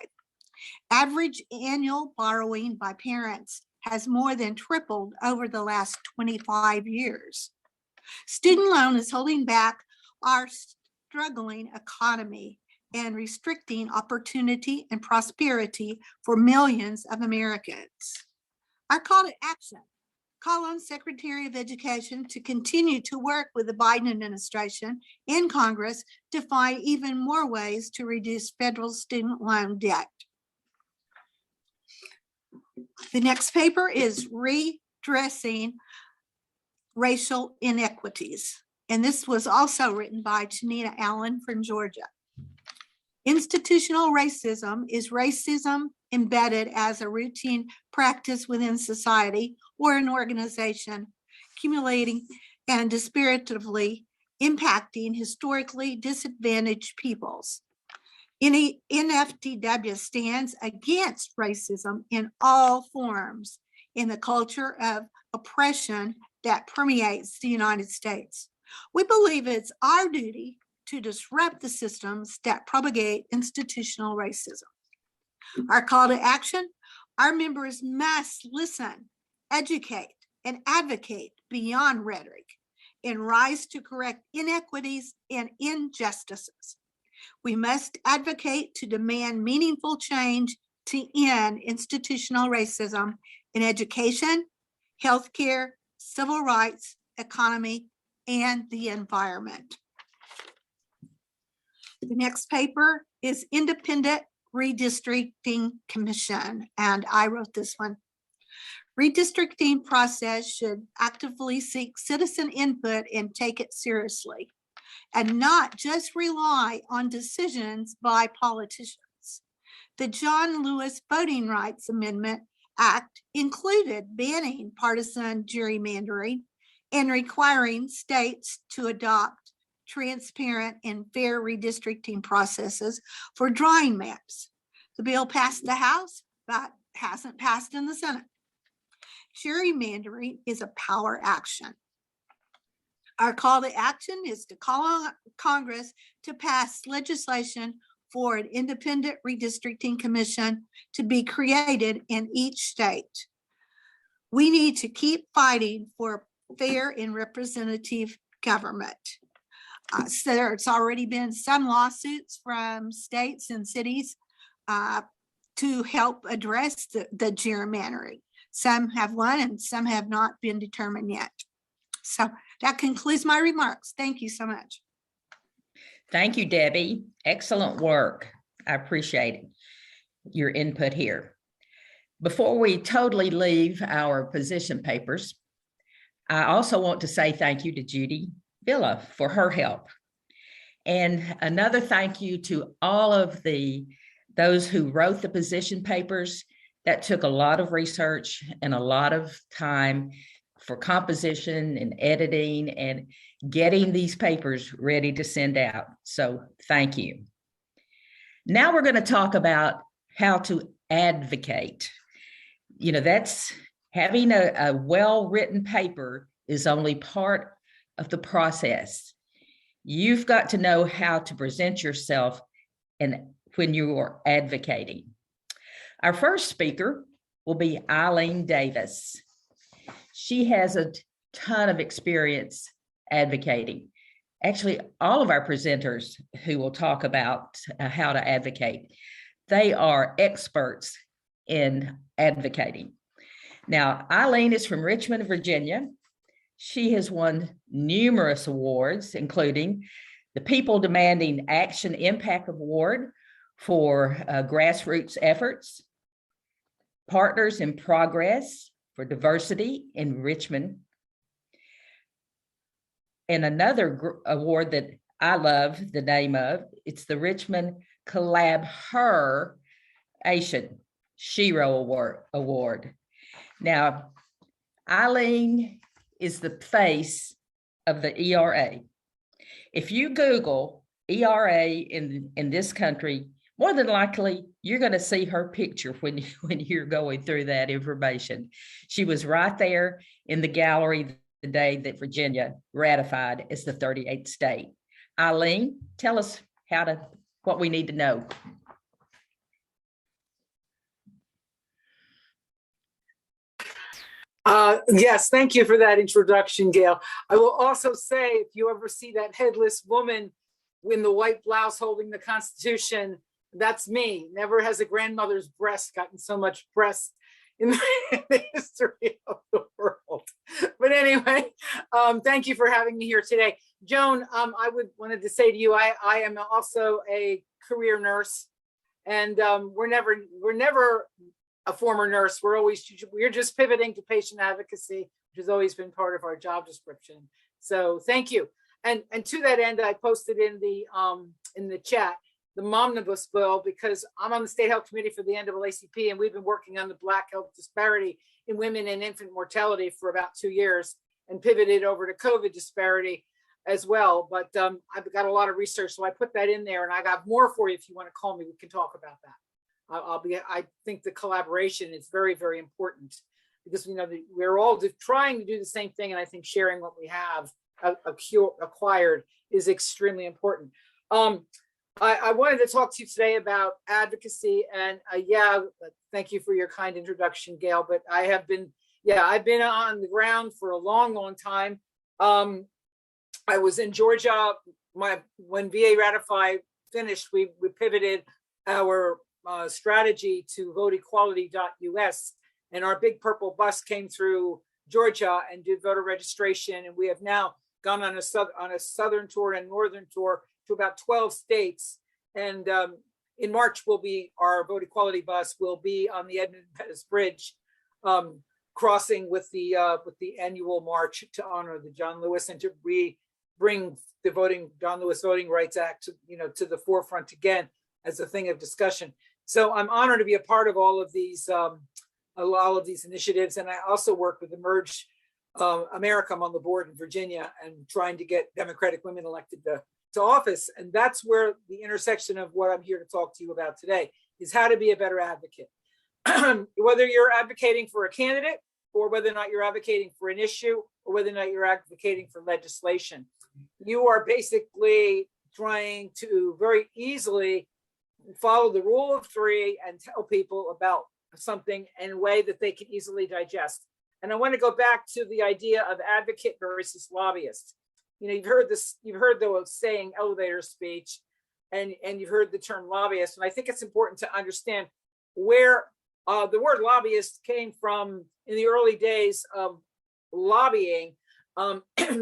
Average annual borrowing by parents has more than tripled over the last 25 years. Student loan is holding back our struggling economy and restricting opportunity and prosperity for millions of Americans. Our call to action: call on Secretary of Education to continue to work with the Biden administration and Congress to find even more ways to reduce federal student loan debt. The next paper is Redressing Racial Inequities, and this was also written by Tanita Allen from Georgia. Institutional racism is racism embedded as a routine practice within society or an organization, accumulating and disparatively impacting historically disadvantaged peoples. NFDW stands against racism in all forms in the culture of oppression that permeates the United States. We believe it's our duty to disrupt the systems that propagate institutional racism. Our call to action: our members must listen, educate, and advocate beyond rhetoric and rise to correct inequities and injustices. We must advocate to demand meaningful change to end institutional racism in education, healthcare, civil rights, economy, and the environment. The next paper is Independent Redistricting Commission, and I wrote this one. Redistricting process should actively seek citizen input and take it seriously, and not just rely on decisions by politicians. The John Lewis Voting Rights Amendment Act included banning partisan gerrymandering and requiring states to adopt transparent and fair redistricting processes for drawing maps. The bill passed the House, but hasn't passed in the Senate. Gerrymandering is a power action. Our call to action is to call on Congress to pass legislation for an independent redistricting commission to be created in each state. We need to keep fighting for fair and representative government. So there's already been some lawsuits from states and cities to help address the gerrymandering. Some have won and some have not been determined yet. So that concludes my remarks. Thank you so much. Thank you, Debbie. Excellent work. I appreciate your input here. Before we totally leave our position papers, I also want to say thank you to Judy Villa for her help. And another thank you to all of those who wrote the position papers. That took a lot of research and a lot of time for composition and editing and getting these papers ready to send out. So thank you. Now we're going to talk about how to advocate. You know, that's having a well-written paper is only part of the process. You've got to know how to present yourself and when you are advocating. Our first speaker will be Eileen Davis. She has a ton of experience advocating. Actually, all of our presenters who will talk about how to advocate, they are experts in advocating. Now, Eileen is from Richmond, Virginia. She has won numerous awards, including the People Demanding Action Impact Award for grassroots efforts, Partners in Progress for Diversity in Richmond, and another award that I love the name of, it's the Richmond Collaboration Shero Award. Now, Eileen is the face of the ERA. If you Google ERA in this country, more than likely, you're going to see her picture when you're going through that information. She was right there in the gallery the day that Virginia ratified as the 38th state. Eileen, tell us what we need to know. Yes, thank you for that introduction, Gail. I will also say, if you ever see that headless woman in the white blouse holding the Constitution, that's me. Never has a grandmother's breast gotten so much press in the history of the world. But anyway, thank you for having me here today. Joan, I wanted to say to you, I am also a career nurse, and we're never a former nurse. We're just pivoting to patient advocacy, which has always been part of our job description. So thank you. And to that end, I posted in the chat the Momnibus bill, because I'm on the State Health Committee for the NAACP, and we've been working on the Black health disparity in women and infant mortality for about 2 years, and pivoted over to COVID disparity as well. But I've got a lot of research, so I put that in there, and I got more for you. If you want to call me, we can talk about that. I think the collaboration is very, very important, because we're all trying to do the same thing, and I think sharing what we have acquired is extremely important. I wanted to talk to you today about advocacy, and thank you for your kind introduction, Gail. But I've been on the ground for a long, long time. I was in Georgia when VA ratified finished. We pivoted our strategy to voteequality.us, and our big purple bus came through Georgia and did voter registration, and we have now gone on a southern tour and northern tour to about 12 states. And in March, our vote equality bus will be on the Edmund Pettus Bridge, crossing with the annual march to honor the John Lewis, and to bring the John Lewis Voting Rights Act to the forefront again as a thing of discussion. So I'm honored to be a part of all of these initiatives. And I also work with Emerge America. I'm on the board in Virginia and trying to get Democratic women elected to office. And that's where the intersection of what I'm here to talk to you about today is how to be a better advocate. Whether you're advocating for a candidate, or whether or not you're advocating for an issue, or whether or not you're advocating for legislation, you are basically trying to very easily follow the rule of three and tell people about something in a way that they can easily digest. And I want to go back to the idea of advocate versus lobbyist. You've heard the saying elevator speech, and you've heard the term lobbyist. And I think it's important to understand where the word lobbyist came from. In the early days of lobbying,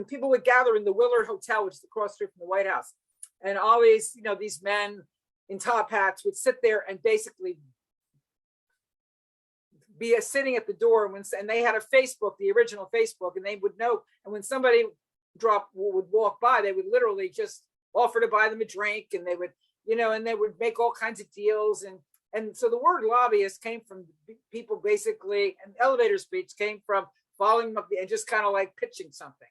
people would gather in the Willard Hotel, which is across the street from the White House. And always, these men in top hats would sit there and basically be sitting at the door. And they had a Facebook, the original Facebook, and they would know. And when somebody would walk by, they would literally just offer to buy them a drink, and they would, and they would make all kinds of deals. And so the word lobbyist came from people basically, and elevator speech came from following them up and just kind of like pitching something.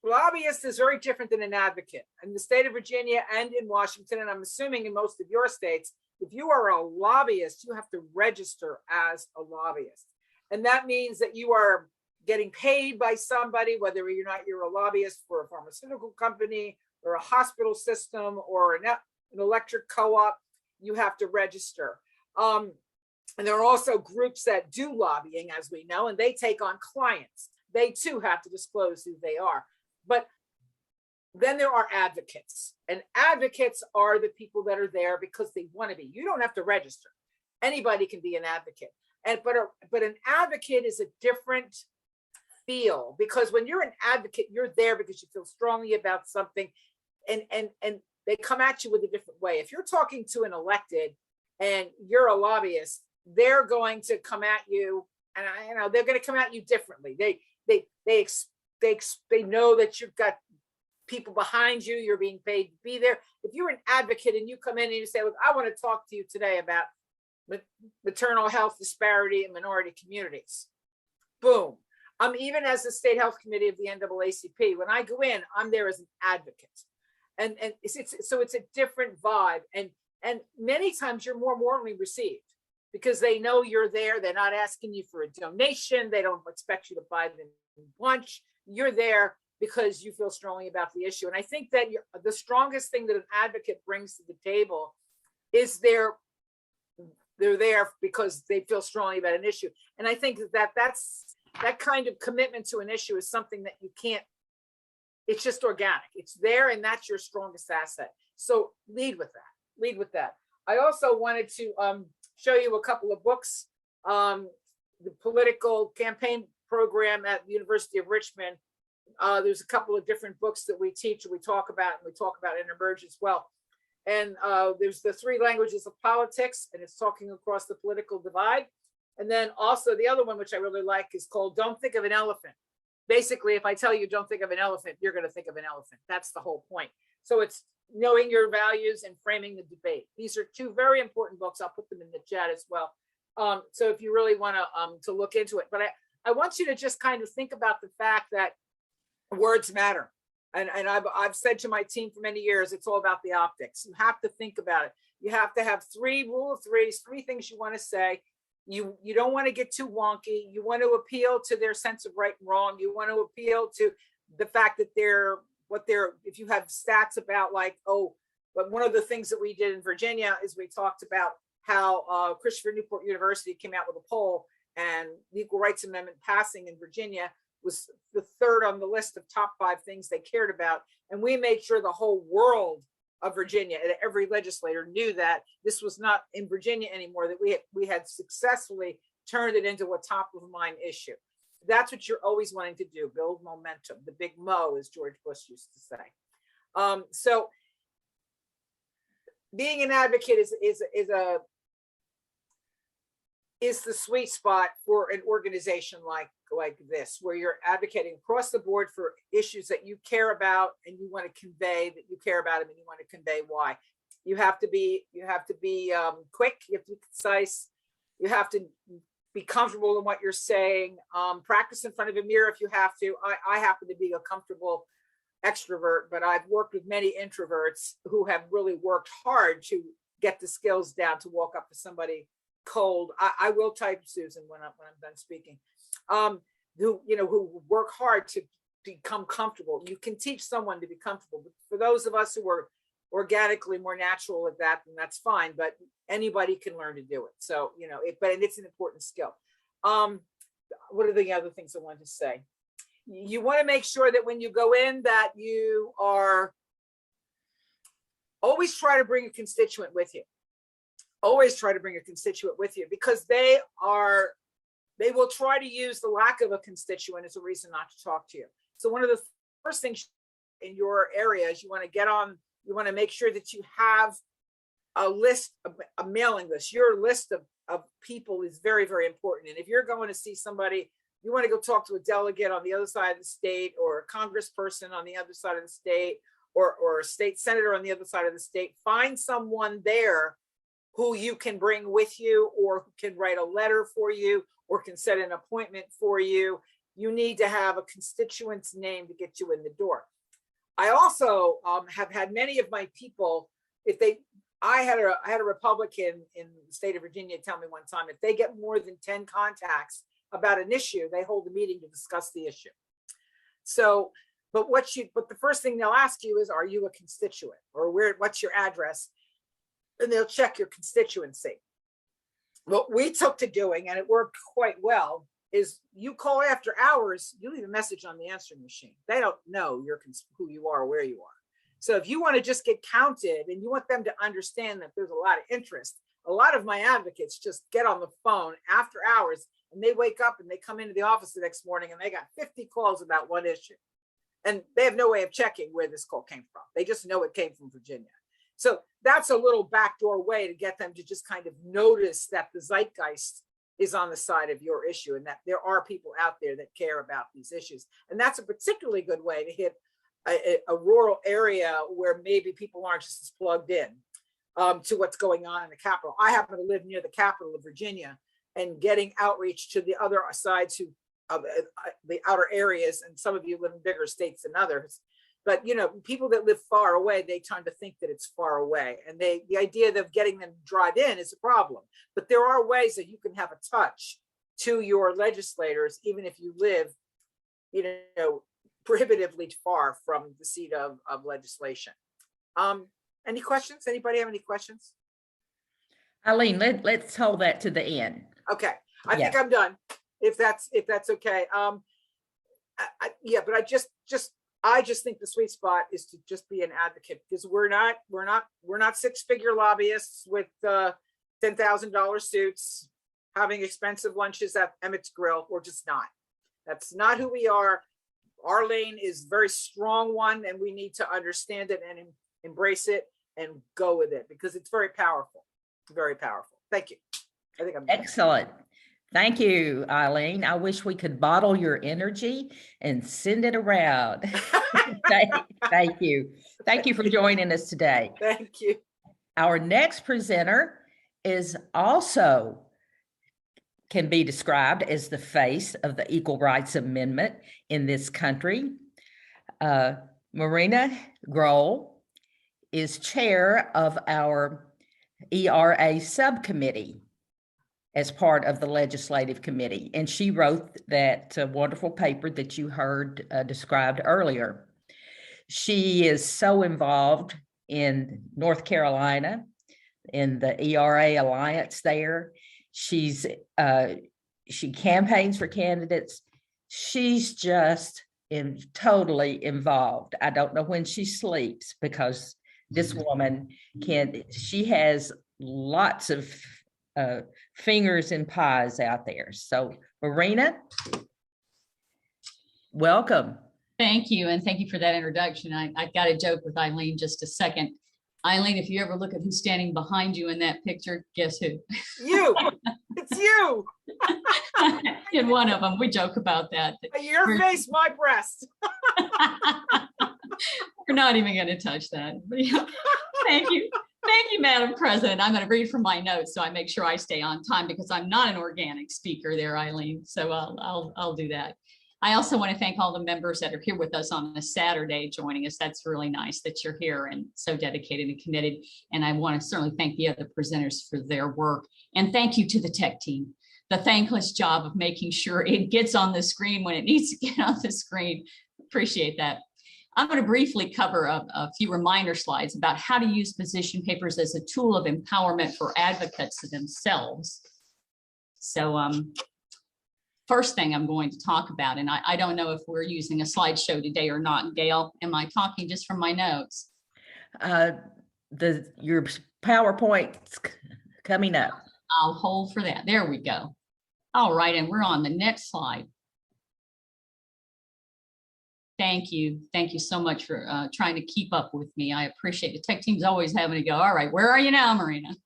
Lobbyist is very different than an advocate. In the state of Virginia and in Washington, and I'm assuming in most of your states, if you are a lobbyist, you have to register as a lobbyist. And that means that you are getting paid by somebody, whether you're a lobbyist for a pharmaceutical company or a hospital system or an electric co-op, you have to register. And there are also groups that do lobbying, as we know, and they take on clients. They too have to disclose who they are. But then there are advocates, and advocates are the people that are there because they want to be. You don't have to register. Anybody can be an advocate. But an advocate is a different feel, because when you're an advocate, you're there because you feel strongly about something, and they come at you with a different way. If you're talking to an elected and you're a lobbyist, they're going to come at you, and they're going to come at you differently. They know that you've got people behind you, you're being paid to be there. If you're an advocate and you come in and you say, look, I want to talk to you today about maternal health disparity in minority communities. Boom. Even as the state health committee of the NAACP, when I go in, I'm there as an advocate. And so it's a different vibe. And many times you're more warmly received because they know you're there. They're not asking you for a donation. They don't expect you to buy them lunch. You're there because you feel strongly about the issue. And I think that the strongest thing that an advocate brings to the table is they're there because they feel strongly about an issue. And I think that kind of commitment to an issue is something that you can't, it's just organic. It's there, and that's your strongest asset. So lead with that. I also wanted to show you a couple of books. The political campaign program at the University of Richmond. There's a couple of different books that we teach and we talk about in Emerge as well. And there's the 3 languages of politics, and it's talking across the political divide. And then also the other one, which I really like, is called Don't Think of an Elephant. Basically, if I tell you don't think of an elephant, you're going to think of an elephant. That's the whole point. So it's knowing your values and framing the debate. These are 2 very important books. I'll put them in the chat as well. So if you really want to look into it, but I want you to just kind of think about the fact that words matter. And I've said to my team for many years, it's all about the optics. You have to think about it. You have to have 3 rule of threes, 3 things you want to say. You don't want to get too wonky. You want to appeal to their sense of right and wrong. You want to appeal to the fact that if you have stats about but one of the things that we did in Virginia is we talked about how Christopher Newport University came out with a poll, and the Equal Rights Amendment passing in Virginia was the 3rd on the list of top 5 things they cared about. And we made sure the whole world of Virginia, and every legislator knew that this was not in Virginia anymore, that we had successfully turned it into a top of mind issue. That's what you're always wanting to do, build momentum, the big mo, as George Bush used to say. So being an advocate is the sweet spot for an organization like this, where you're advocating across the board for issues that you care about and you want to convey that you care about them, and you want to convey why. You have to be quick, you have to be concise, you have to be comfortable in what you're saying. Practice in front of a mirror if you have to. I happen to be a comfortable extrovert, but I've worked with many introverts who have really worked hard to get the skills down to walk up to somebody cold. I will type Susan when I'm done speaking. Who work hard to become comfortable. You can teach someone to be comfortable, but for those of us who are organically more natural at that, then that's fine. But anybody can learn to do it. So but it's an important skill. What are the other things I wanted to say? You want to make sure that when you go in, that you are always try to bring a constituent with you. Always try to bring a constituent with you, because they will try to use the lack of a constituent as a reason not to talk to you. So one of the first things in your area is you want to make sure that you have a list, a mailing list. Your list of people is very, very important. And if you're going to see somebody, you want to go talk to a delegate on the other side of the state, or a congressperson on the other side of the state, or a state senator on the other side of the state, find someone there who you can bring with you, or who can write a letter for you, or can set an appointment for you. You need to have a constituent's name to get you in the door. I also have had many of my people, I had a Republican in the state of Virginia tell me one time, if they get more than 10 contacts about an issue, they hold a meeting to discuss the issue. So, but the first thing they'll ask you is, are you a constituent, or what's your address? And they'll check your constituency. What we took to doing, and it worked quite well, is you call after hours, you leave a message on the answering machine. They don't know who you are, or where you are. So if you want to just get counted and you want them to understand that there's a lot of interest, a lot of my advocates just get on the phone after hours and they wake up and they come into the office the next morning and they got 50 calls about one issue. And they have no way of checking where this call came from. They just know it came from Virginia. So that's a little backdoor way to get them to just kind of notice that the zeitgeist is on the side of your issue and that there are people out there that care about these issues. And that's a particularly good way to hit a rural area where maybe people aren't just as plugged in to what's going on in the capital. I happen to live near the capital of Virginia, and getting outreach to the other sides of the outer areas, and some of you live in bigger states than others, but you know, people that live far away, they tend to think that it's far away, and the idea of getting them to drive in is a problem. But there are ways that you can have a touch to your legislators, even if you live, you know, prohibitively far from the seat of legislation. Any questions? Anybody have any questions? Eileen, let's hold that to the end. Okay, I think I'm done. If that's okay. Yeah, but I just think the sweet spot is to just be an advocate, because we're not six-figure lobbyists with $10,000 suits having expensive lunches at Emmett's Grill. We're just not. That's not who we are. Our lane is a very strong one, and we need to understand it and embrace it and go with it, because it's very powerful. Very powerful. Thank you. I think I'm done. Excellent. Thank you, Eileen. I wish we could bottle your energy and send it around. Thank you. Thank you for joining us today. Thank you. Our next presenter is also can be described as the face of the Equal Rights Amendment in this country. Marina Grohl is chair of our ERA subcommittee as part of the legislative committee. And she wrote that wonderful paper that you heard described earlier. She is so involved in North Carolina, in the ERA Alliance there. She campaigns for candidates. She's just totally involved. I don't know when she sleeps, because this woman she has lots of fingers in pies out there. So Marina, welcome. Thank you. And thank you for that introduction. I got a joke with Eileen just a second. Eileen, if you ever look at who's standing behind you in that picture, guess who? You. It's you. In one of them, we joke about that. Your face, my breast. We're not even going to touch that. Thank you. Thank you, Madam President. I'm going to read from my notes so I make sure I stay on time, because I'm not an organic speaker there, Eileen. So I'll do that. I also want to thank all the members that are here with us on a Saturday joining us. That's really nice that you're here and so dedicated and committed. And I want to certainly thank the other presenters for their work. And thank you to the tech team, the thankless job of making sure it gets on the screen when it needs to get on the screen. Appreciate that. I'm going to briefly cover a few reminder slides about how to use position papers as a tool of empowerment for advocates themselves. So first thing I'm going to talk about, and I don't know if we're using a slideshow today or not. Gail, am I talking just from my notes? Your PowerPoint's coming up. I'll hold for that. There we go. All right, and we're on the next slide. Thank you. Thank you so much for trying to keep up with me. I appreciate it. Tech team's always having to go, all right, where are you now, Marina?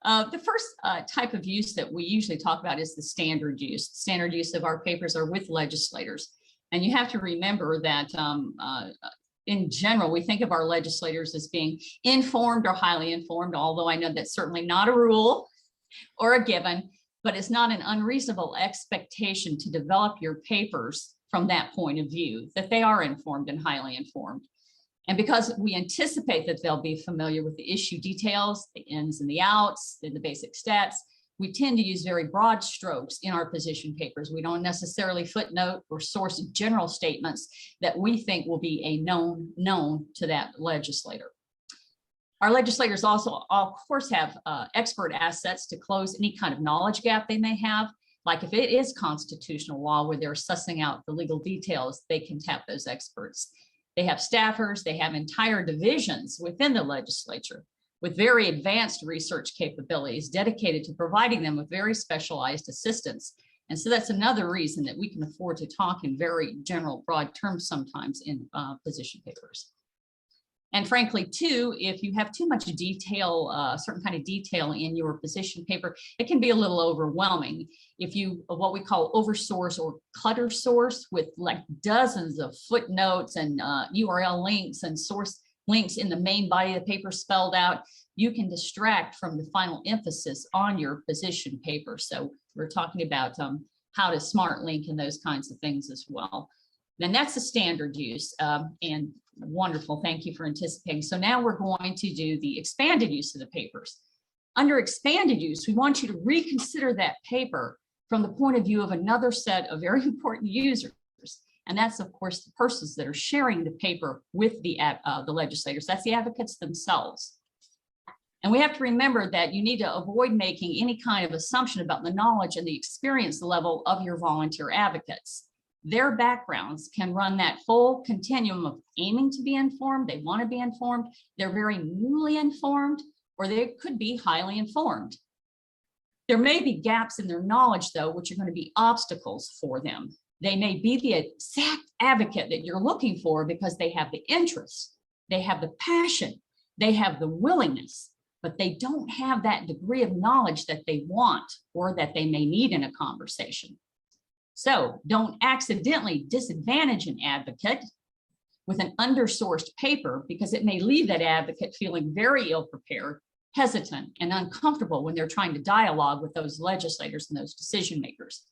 The first type of use that we usually talk about is the standard use. Standard use of our papers are with legislators. And you have to remember that in general, we think of our legislators as being informed or highly informed, although I know that's certainly not a rule or a given, but it's not an unreasonable expectation to develop your papers from that point of view, that they are informed and highly informed. And because we anticipate that they'll be familiar with the issue details, the ins and the outs, the basic stats, we tend to use very broad strokes in our position papers. We don't necessarily footnote or source general statements that we think will be a known to that legislator. Our legislators also, of course, have expert assets to close any kind of knowledge gap they may have. Like if it is constitutional law where they're sussing out the legal details, they can tap those experts. They have staffers, they have entire divisions within the legislature with very advanced research capabilities dedicated to providing them with very specialized assistance. And so that's another reason that we can afford to talk in very general, broad terms sometimes in position papers. And frankly, too, if you have too much detail, certain kind of detail in your position paper, it can be a little overwhelming. If you, what we call oversource or clutter source with like dozens of footnotes and URL links and source links in the main body of the paper spelled out, you can distract from the final emphasis on your position paper. So we're talking about how to smart link and those kinds of things as well. And that's the standard use, and wonderful. Thank you for anticipating. So now we're going to do the expanded use of the papers. Under expanded use, we want you to reconsider that paper from the point of view of another set of very important users. And that's, of course, the persons that are sharing the paper with the legislators. That's the advocates themselves. And we have to remember that you need to avoid making any kind of assumption about the knowledge and the experience level of your volunteer advocates. Their backgrounds can run that full continuum of aiming to be informed, they want to be informed, they're very newly informed, or they could be highly informed. There may be gaps in their knowledge, though, which are going to be obstacles for them. They may be the exact advocate that you're looking for because they have the interest, they have the passion, they have the willingness, but they don't have that degree of knowledge that they want or that they may need in a conversation. So don't accidentally disadvantage an advocate with an undersourced paper, because it may leave that advocate feeling very ill-prepared, hesitant, and uncomfortable when they're trying to dialogue with those legislators and those decision makers.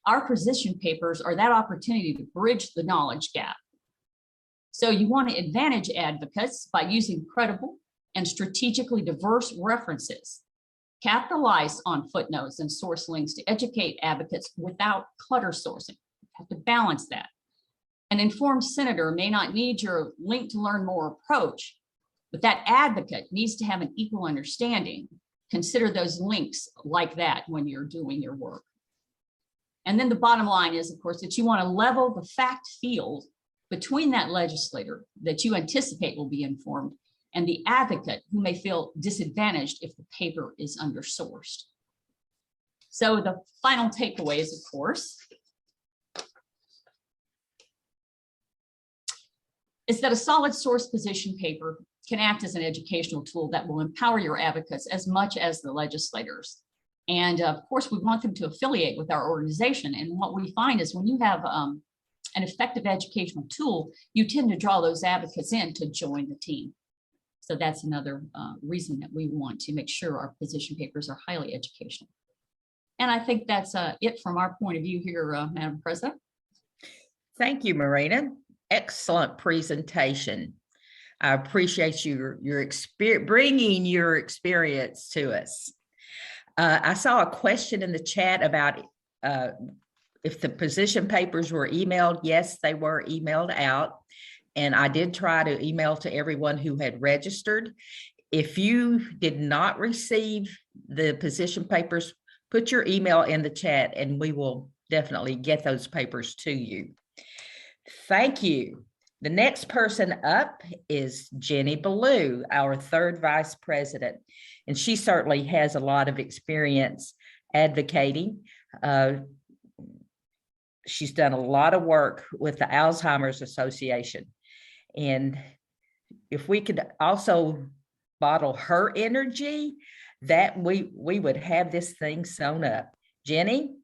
Our position papers are that opportunity to bridge the knowledge gap. So you want to advantage advocates by using credible and strategically diverse references. Capitalize on footnotes and source links to educate advocates without clutter sourcing. You have to balance that. An informed senator may not need your link to learn more approach, but that advocate needs to have an equal understanding. Consider those links like that when you're doing your work. And then the bottom line is, of course, that you want to level the fact field between that legislator that you anticipate will be informed and the advocate who may feel disadvantaged if the paper is undersourced. So the final takeaways, of course, is that a solid source position paper can act as an educational tool that will empower your advocates as much as the legislators. And of course, we want them to affiliate with our organization. And what we find is when you have an effective educational tool, you tend to draw those advocates in to join the team. So that's another reason that we want to make sure our position papers are highly educational. And I think that's it from our point of view here, Madam President. Thank you, Marina. Excellent presentation. I appreciate your experience, bringing your experience to us. I saw a question in the chat about if the position papers were emailed. Yes, they were emailed out. And I did try to email to everyone who had registered. If you did not receive the position papers, put your email in the chat and we will definitely get those papers to you. Thank you. The next person up is Jenny Ballou, our third vice president. And she certainly has a lot of experience advocating. She's done a lot of work with the Alzheimer's Association. And if we could also bottle her energy, that we would have this thing sewn up. Jenny?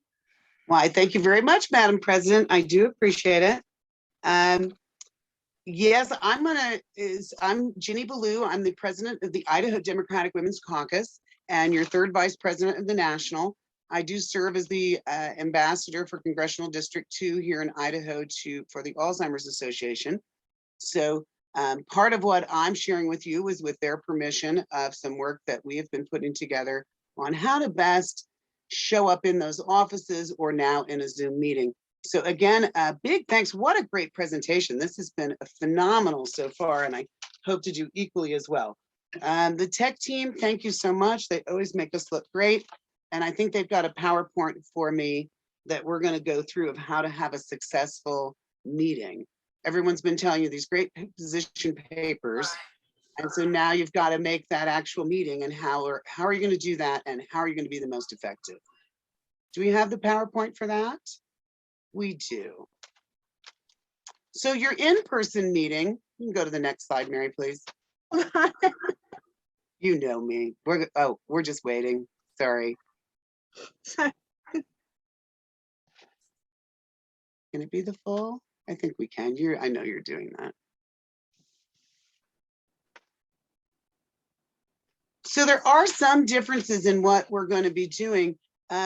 Why, thank you very much, Madam President. I do appreciate it. Yes, I'm Jenny Ballou. I'm the president of the Idaho Democratic Women's Caucus and your third vice president of the National. I do serve as the ambassador for Congressional District 2 here in Idaho for the Alzheimer's Association. So part of what I'm sharing with you is with their permission of some work that we have been putting together on how to best show up in those offices or now in a Zoom meeting. So again, big thanks. What a great presentation. This has been phenomenal so far, and I hope to do equally as well. The tech team, thank you so much. They always make us look great. And I think they've got a PowerPoint for me that we're going to go through of how to have a successful meeting. Everyone's been telling you these great position papers. And so now you've got to make that actual meeting, and how are you going to do that, and how are you going to be the most effective? Do we have the PowerPoint for that? We do. So your in-person meeting, you can go to the next slide, Mary, please. You know me. We're just waiting. Sorry. Sorry. Can it be the full? I think we can. I know you're doing that. So there are some differences in what we're going to be doing.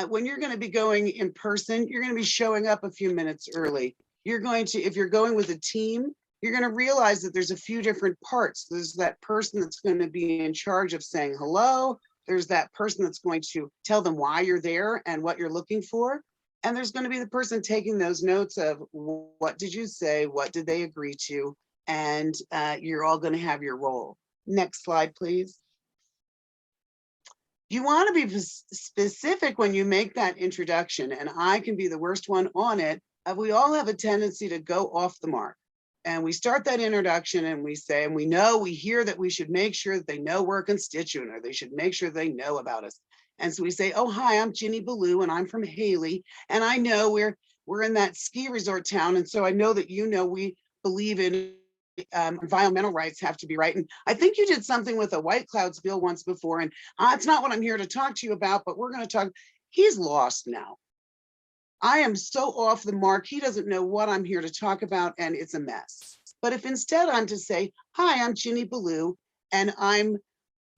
When you're going to be going in person, you're going to be showing up a few minutes early. If you're going with a team, you're going to realize that there's a few different parts. There's that person that's going to be in charge of saying hello. There's that person that's going to tell them why you're there and what you're looking for. And there's going to be the person taking those notes of what did you say? What did they agree to? And you're all going to have your role. Next slide, please. You want to be specific when you make that introduction, and I can be the worst one on it. We all have a tendency to go off the mark, and we start that introduction and we say, and we hear that we should make sure that they know we're a constituent, or they should make sure they know about us. And so we say, oh, hi, I'm Ginny Ballou and I'm from Haley. And I know we're in that ski resort town. And so I know that, we believe in environmental rights have to be right. And I think you did something with a White Clouds bill once before, and it's not what I'm here to talk to you about, but we're going to talk. He's lost now. I am so off the mark. He doesn't know what I'm here to talk about, and it's a mess. But if instead I'm to say, hi, I'm Ginny Ballou, and I'm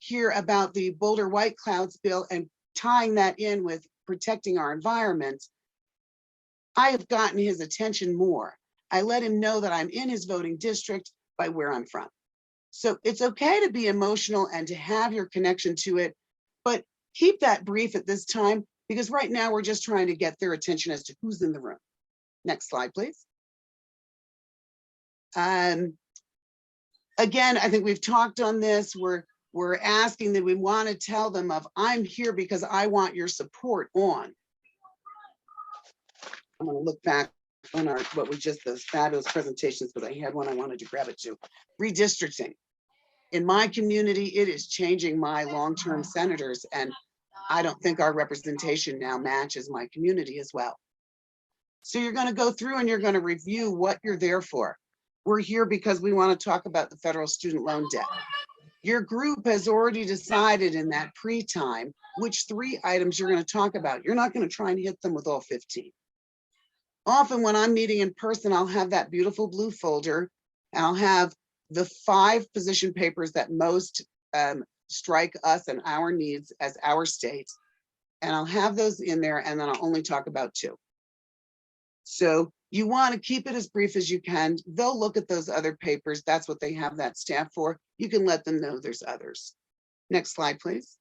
here about the Boulder White Clouds bill and tying that in with protecting our environment, I have gotten his attention more. I let him know that I'm in his voting district by where I'm from. So it's okay to be emotional and to have your connection to it, but keep that brief at this time, because right now we're just trying to get their attention as to who's in the room. Next slide, please. Again, I think we've talked on this. We're asking that we want to tell them of, I'm here because I want your support on. I'm going to look back on those fabulous presentations, but I had one I wanted to grab it to. Redistricting. In my community, it is changing my long-term senators, and I don't think our representation now matches my community as well. So you're going to go through and you're going to review what you're there for. We're here because we want to talk about the federal student loan debt. Your group has already decided in that pre-time which 3 items you're going to talk about. You're not going to try and hit them with all 15. Often when I'm meeting in person, I'll have that beautiful blue folder, and I'll have the 5 position papers that most strike us and our needs as our state. And I'll have those in there, and then I'll only talk about 2. So you want to keep it as brief as you can. They'll look at those other papers. That's what they have that staff for. You can let them know there's others. Next slide, please.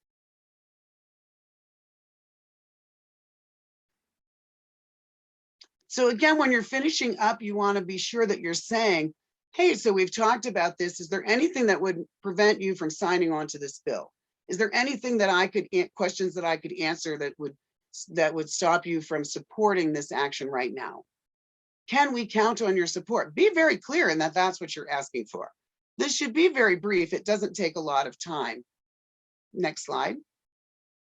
So again, when you're finishing up, you want to be sure that you're saying, hey, so we've talked about this. Is there anything that would prevent you from signing on to this bill? Is there anything that questions that I could answer that would stop you from supporting this action right now? Can we count on your support? Be very clear in that that's what you're asking for. This should be very brief. It doesn't take a lot of time. Next slide.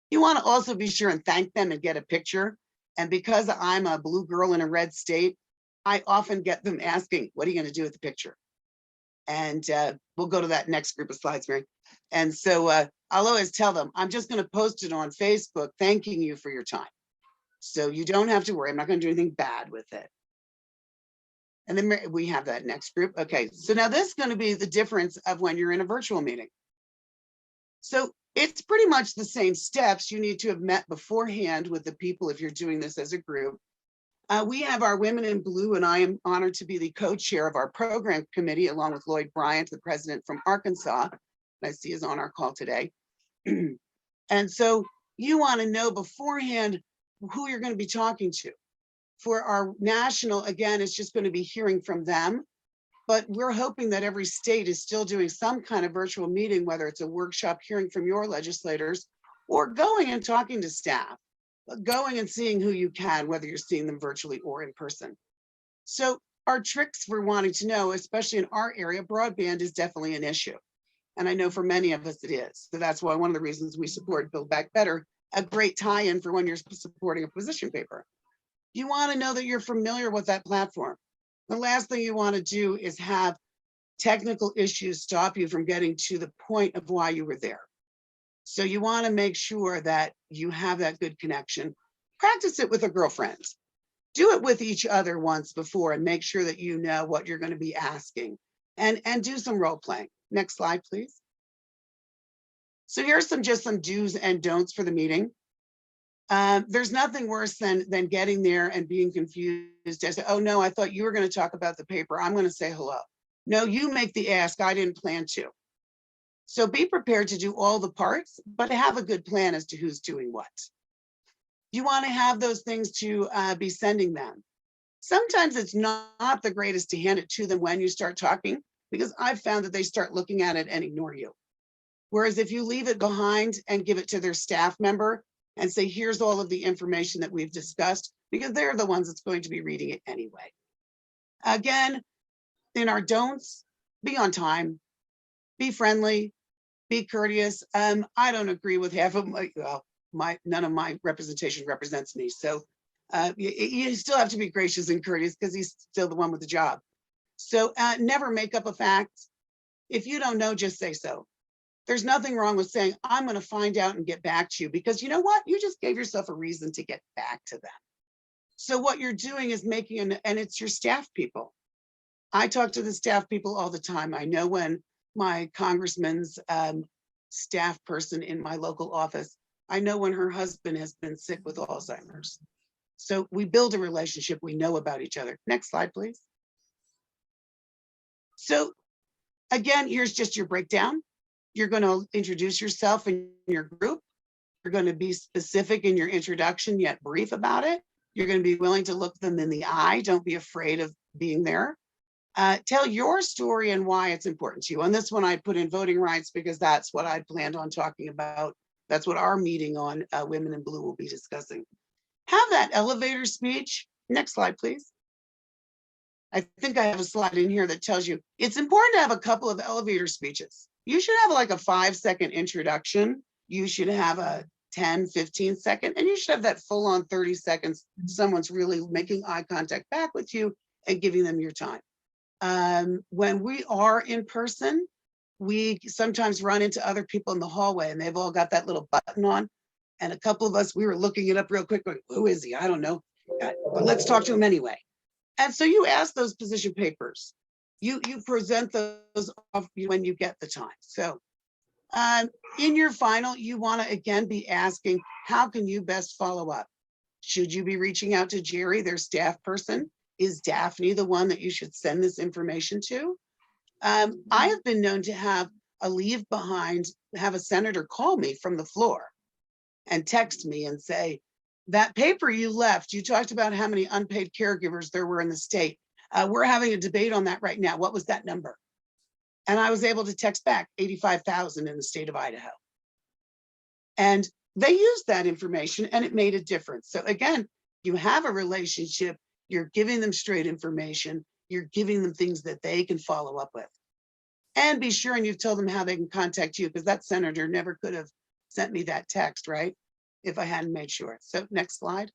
You want to also be sure and thank them and get a picture. And because I'm a blue girl in a red state, I often get them asking, what are you going to do with the picture? And we'll go to that next group of slides, Mary. And so I'll always tell them, I'm just going to post it on Facebook, thanking you for your time. So you don't have to worry. I'm not going to do anything bad with it. And then we have that next group. Okay, so now this is going to be the difference of when you're in a virtual meeting. So it's pretty much the same steps. You need to have met beforehand with the people if you're doing this as a group. We have our Women in Blue, and I am honored to be the co-chair of our program committee, along with Lloyd Bryant, the president from Arkansas. I see is on our call today. And so you want to know beforehand who you're going to be talking to. For our national, again, it's just going to be hearing from them. But we're hoping that every state is still doing some kind of virtual meeting, whether it's a workshop hearing from your legislators or going and talking to staff, going and seeing who you can, whether you're seeing them virtually or in person. So our tricks for wanting to know, especially in our area, broadband is definitely an issue. And I know for many of us it is. So that's why one of the reasons we support Build Back Better, a great tie-in for when you're supporting a position paper. You want to know that you're familiar with that platform. The last thing you want to do is have technical issues stop you from getting to the point of why you were there. So you want to make sure that you have that good connection. Practice it with a girlfriend. Do it with each other once before and make sure that you know what you're going to be asking, and do some role playing. Next slide, please. So here's just some do's and don'ts for the meeting. There's nothing worse than getting there and being confused. I say, oh no, I thought you were going to talk about the paper. I'm going to say hello. No, you make the ask. I didn't plan to. So be prepared to do all the parts, but have a good plan as to who's doing what. You want to have those things to be sending them. Sometimes it's not the greatest to hand it to them when you start talking, because I've found that they start looking at it and ignore you. Whereas if you leave it behind and give it to their staff member and say, here's all of the information that we've discussed, because they're the ones that's going to be reading it anyway. Again, in our don'ts, be on time, be friendly, be courteous. I don't agree with half of none of my representation represents me. So you still have to be gracious and courteous because he's still the one with the job. So never make up a fact. If you don't know, just say so. There's nothing wrong with saying, I'm going to find out and get back to you, because you know what? You just gave yourself a reason to get back to them. So what you're doing is making and it's your staff people. I talk to the staff people all the time. I know when my congressman's staff person in my local office, I know when her husband has been sick with Alzheimer's. So we build a relationship. We know about each other. Next slide, please. So again, here's just your breakdown. You're going to introduce yourself and your group. You're going to be specific in your introduction, yet brief about it. You're going to be willing to look them in the eye. Don't be afraid of being there. Tell your story and why it's important to you. On this one, I put in voting rights because that's what I planned on talking about. That's what our meeting on Women in Blue will be discussing. Have that elevator speech. Next slide, please. I think I have a slide in here that tells you it's important to have a couple of elevator speeches. You should have like a 5-second introduction. You should have a 10, 15 second, and you should have that full on 30 seconds. Someone's really making eye contact back with you and giving them your time. When we are in person, we sometimes run into other people in the hallway and they've all got that little button on. And a couple of us, we were looking it up real quick. Going, who is he? I don't know. But let's talk to him anyway. And so you ask those position papers. You present those off when you get the time. So in your final, you want to again be asking, how can you best follow up? Should you be reaching out to Jerry, their staff person? Is Daphne the one that you should send this information to? I have been known to have a leave behind, have a senator call me from the floor and text me and say, that paper you left, you talked about how many unpaid caregivers there were in the state. We're having a debate on that right now. What was that number? And I was able to text back 85,000 in the state of Idaho. And they used that information and it made a difference. So again, you have a relationship, you're giving them straight information, you're giving them things that they can follow up with. And be sure and you've told them how they can contact you, because that senator never could have sent me that text, right? If I hadn't made sure. So next slide.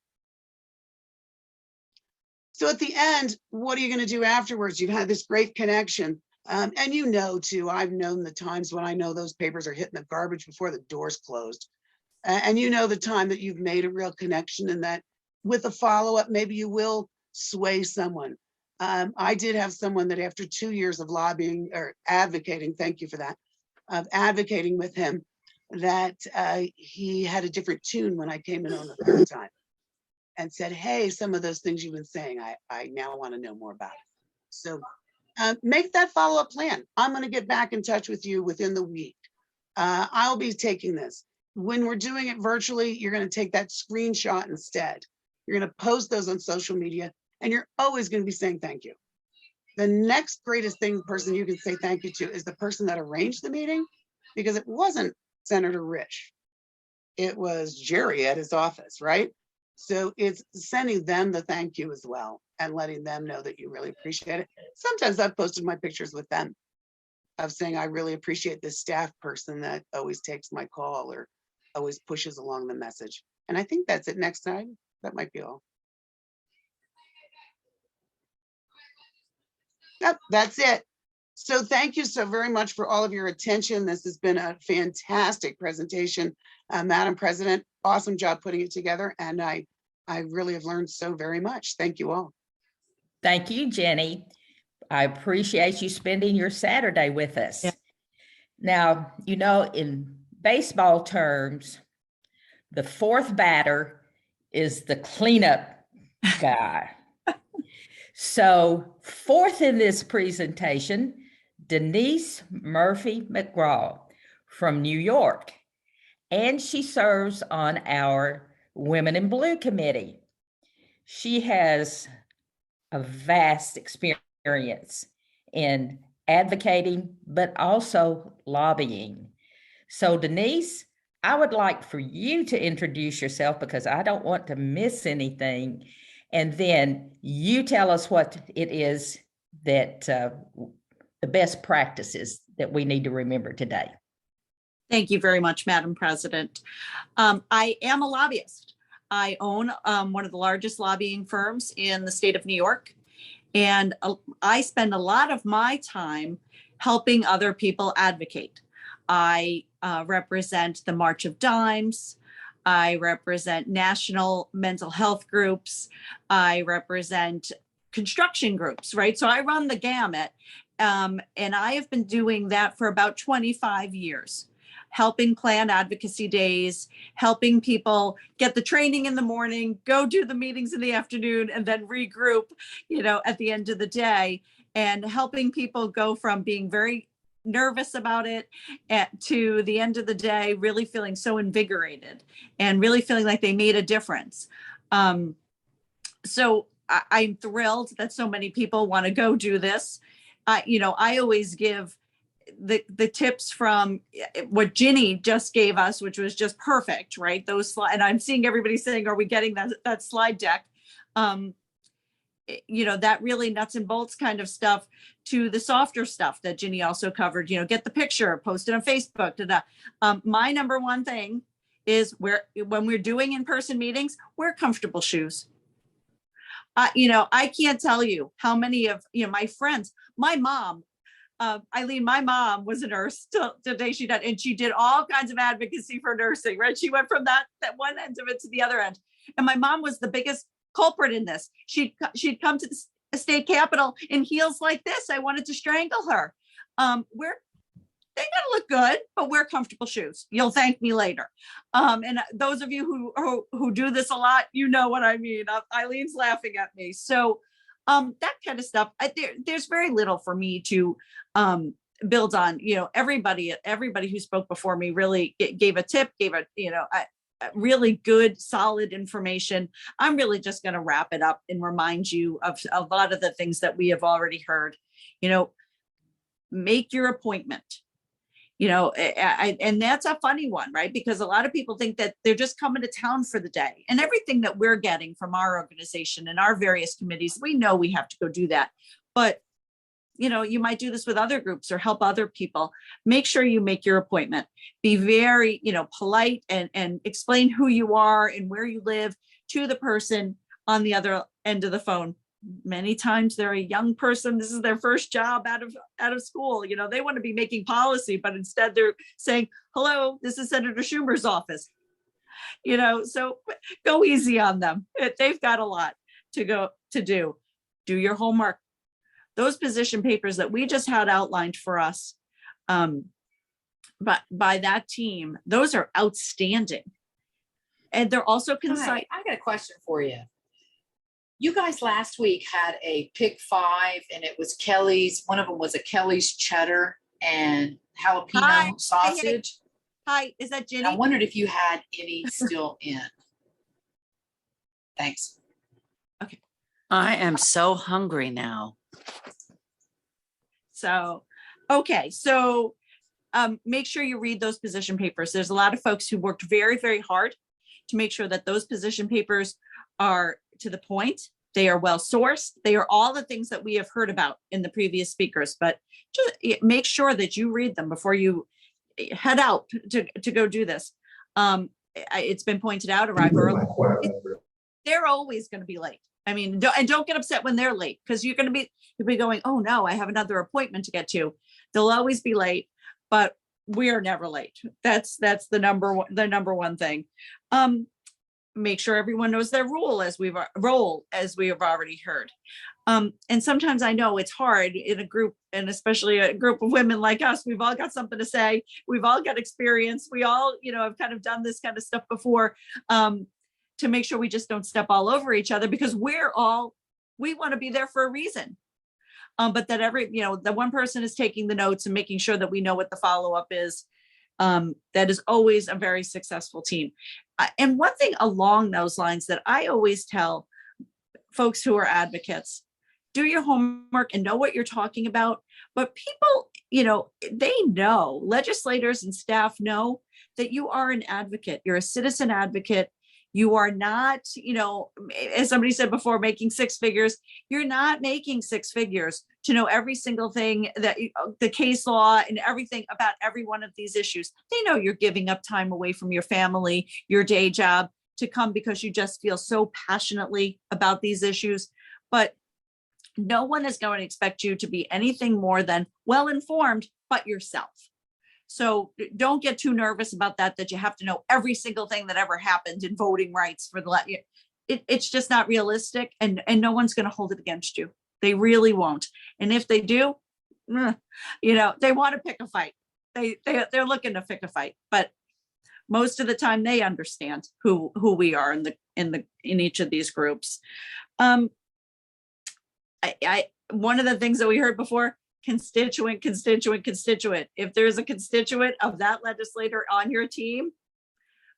So at the end, what are you going to do afterwards? You've had this great connection. And you know, too, I've known the times when I know those papers are hitting the garbage before the door's closed. And you know the time that you've made a real connection, and that with a follow-up, maybe you will sway someone. I did have someone that after 2 years of lobbying or advocating, thank you for that, of advocating with him, that he had a different tune when I came in on the third time and said, hey, some of those things you've been saying, I now want to know more about it. So make that follow-up plan. I'm going to get back in touch with you within the week. I'll be taking this. When we're doing it virtually, you're going to take that screenshot instead. You're going to post those on social media, and you're always going to be saying thank you. The next greatest person you can say thank you to is the person that arranged the meeting, because it wasn't Senator Rich. It was Jerry at his office, right? So it's sending them the thank you as well and letting them know that you really appreciate it. Sometimes I've posted my pictures with them. saying I really appreciate this staff person that always takes my call or always pushes along the message. And I think that's it. Next time, that might be all. Yep, that's it. So thank you so very much for all of your attention. This has been a fantastic presentation. Madam President, awesome job putting it together. And I really have learned so very much. Thank you all. Thank you, Jenny. I appreciate you spending your Saturday with us. Yeah. Now, you know, in baseball terms, the fourth batter is the cleanup guy. So fourth in this presentation, Denise Murphy McGraw from New York, and she serves on our Women in Blue committee. She has a vast experience in advocating, but also lobbying. So Denise, I would like for you to introduce yourself because I don't want to miss anything. And then you tell us what it is that the best practices that we need to remember today. Thank you very much, Madam President. I am a lobbyist. I own one of the largest lobbying firms in the state of New York. And I spend a lot of my time helping other people advocate. I represent the March of Dimes. I represent national mental health groups. I represent construction groups, right? So I run the gamut. And I have been doing that for about 25 years. Helping plan advocacy days, helping people get the training in the morning, go do the meetings in the afternoon, and then regroup, you know, at the end of the day, and helping people go from being very nervous about it to the end of the day, really feeling so invigorated and really feeling like they made a difference. So I'm thrilled that so many people want to go do this. You know, I always give the tips from what Ginny just gave us, which was just perfect, right? Those slides, and I'm seeing everybody saying, are we getting that slide deck? You know, that really nuts and bolts kind of stuff to the softer stuff that Ginny also covered, you know, get the picture, post it on Facebook. My number one thing is when we're doing in-person meetings, wear comfortable shoes. You know, I can't tell you how many of, you know, my friends, my mom, Eileen, my mom was a nurse till the day she died, and she did all kinds of advocacy for nursing, right? She went from that one end of it to the other end. And my mom was the biggest culprit in this. She'd come to the state capitol in heels like this. I wanted to strangle her. They gotta look good, but wear comfortable shoes. You'll thank me later. And those of you who do this a lot, you know what I mean. Eileen's laughing at me. So that kind of stuff. There's very little for me to build on. You know, everybody who spoke before me really gave a tip, gave a really good, solid information. I'm really just going to wrap it up and remind you of a lot of the things that we have already heard. You know, make your appointment. You know, and that's a funny one, right? Because a lot of people think that they're just coming to town for the day, and everything that we're getting from our organization and our various committees, we know we have to go do that. But, you know, you might do this with other groups or help other people. Make sure you make your appointment. Be very, you know, polite and explain who you are and where you live to the person on the other end of the phone. Many times they're a young person. This is their first job out of school. You know, they want to be making policy, but instead they're saying, hello, this is Senator Schumer's office. You know, so go easy on them. They've got a lot to do. Do your homework. Those position papers that we just had outlined for us but by that team, those are outstanding. And they're also concise. I got a question for you. You guys last week had a pick 5, and it was Kelly's. One of them was a Kelly's cheddar and jalapeno sausage. Hi, is that Jenny? I wondered if you had any still in. Thanks. Okay. I am so hungry now. So, okay. So make sure you read those position papers. There's a lot of folks who worked very, very hard to make sure that those position papers are to the point They are well sourced. They are all the things that we have heard about in the previous speakers, but just make sure that you read them before you head out to go do this. It's been pointed out, arrive early. They're always going to be late. I mean, don't get upset when they're late, because you'll be going, oh no, I have another appointment to get to. They'll always be late, but we are never late. That's the number one thing. Make sure everyone knows their role, as we have already heard. And sometimes I know it's hard in a group, and especially a group of women like us. We've all got something to say. We've all got experience. We all, have kind of done this kind of stuff before, to make sure we just don't step all over each other, because we want to be there for a reason. But that the one person is taking the notes and making sure that we know what the follow-up is. That is always a very successful team. And one thing along those lines that I always tell folks who are advocates, do your homework and know what you're talking about. But people, they know, legislators and staff know that you are an advocate. You're a citizen advocate. You are not, as somebody said before, making six figures. You're not making six figures to know every single thing that the case law and everything about every one of these issues. They know you're giving up time away from your family, your day job, to come because you just feel so passionately about these issues. But no one is going to expect you to be anything more than well-informed, but yourself. So don't get too nervous about that you have to know every single thing that ever happened in voting rights for it's just not realistic, and no one's going to hold it against you. They really won't. And if they do, they want to pick a fight. They're looking to pick a fight, but most of the time they understand who we are in each of these groups. One of the things that we heard before, constituent. If there's a constituent of that legislator on your team,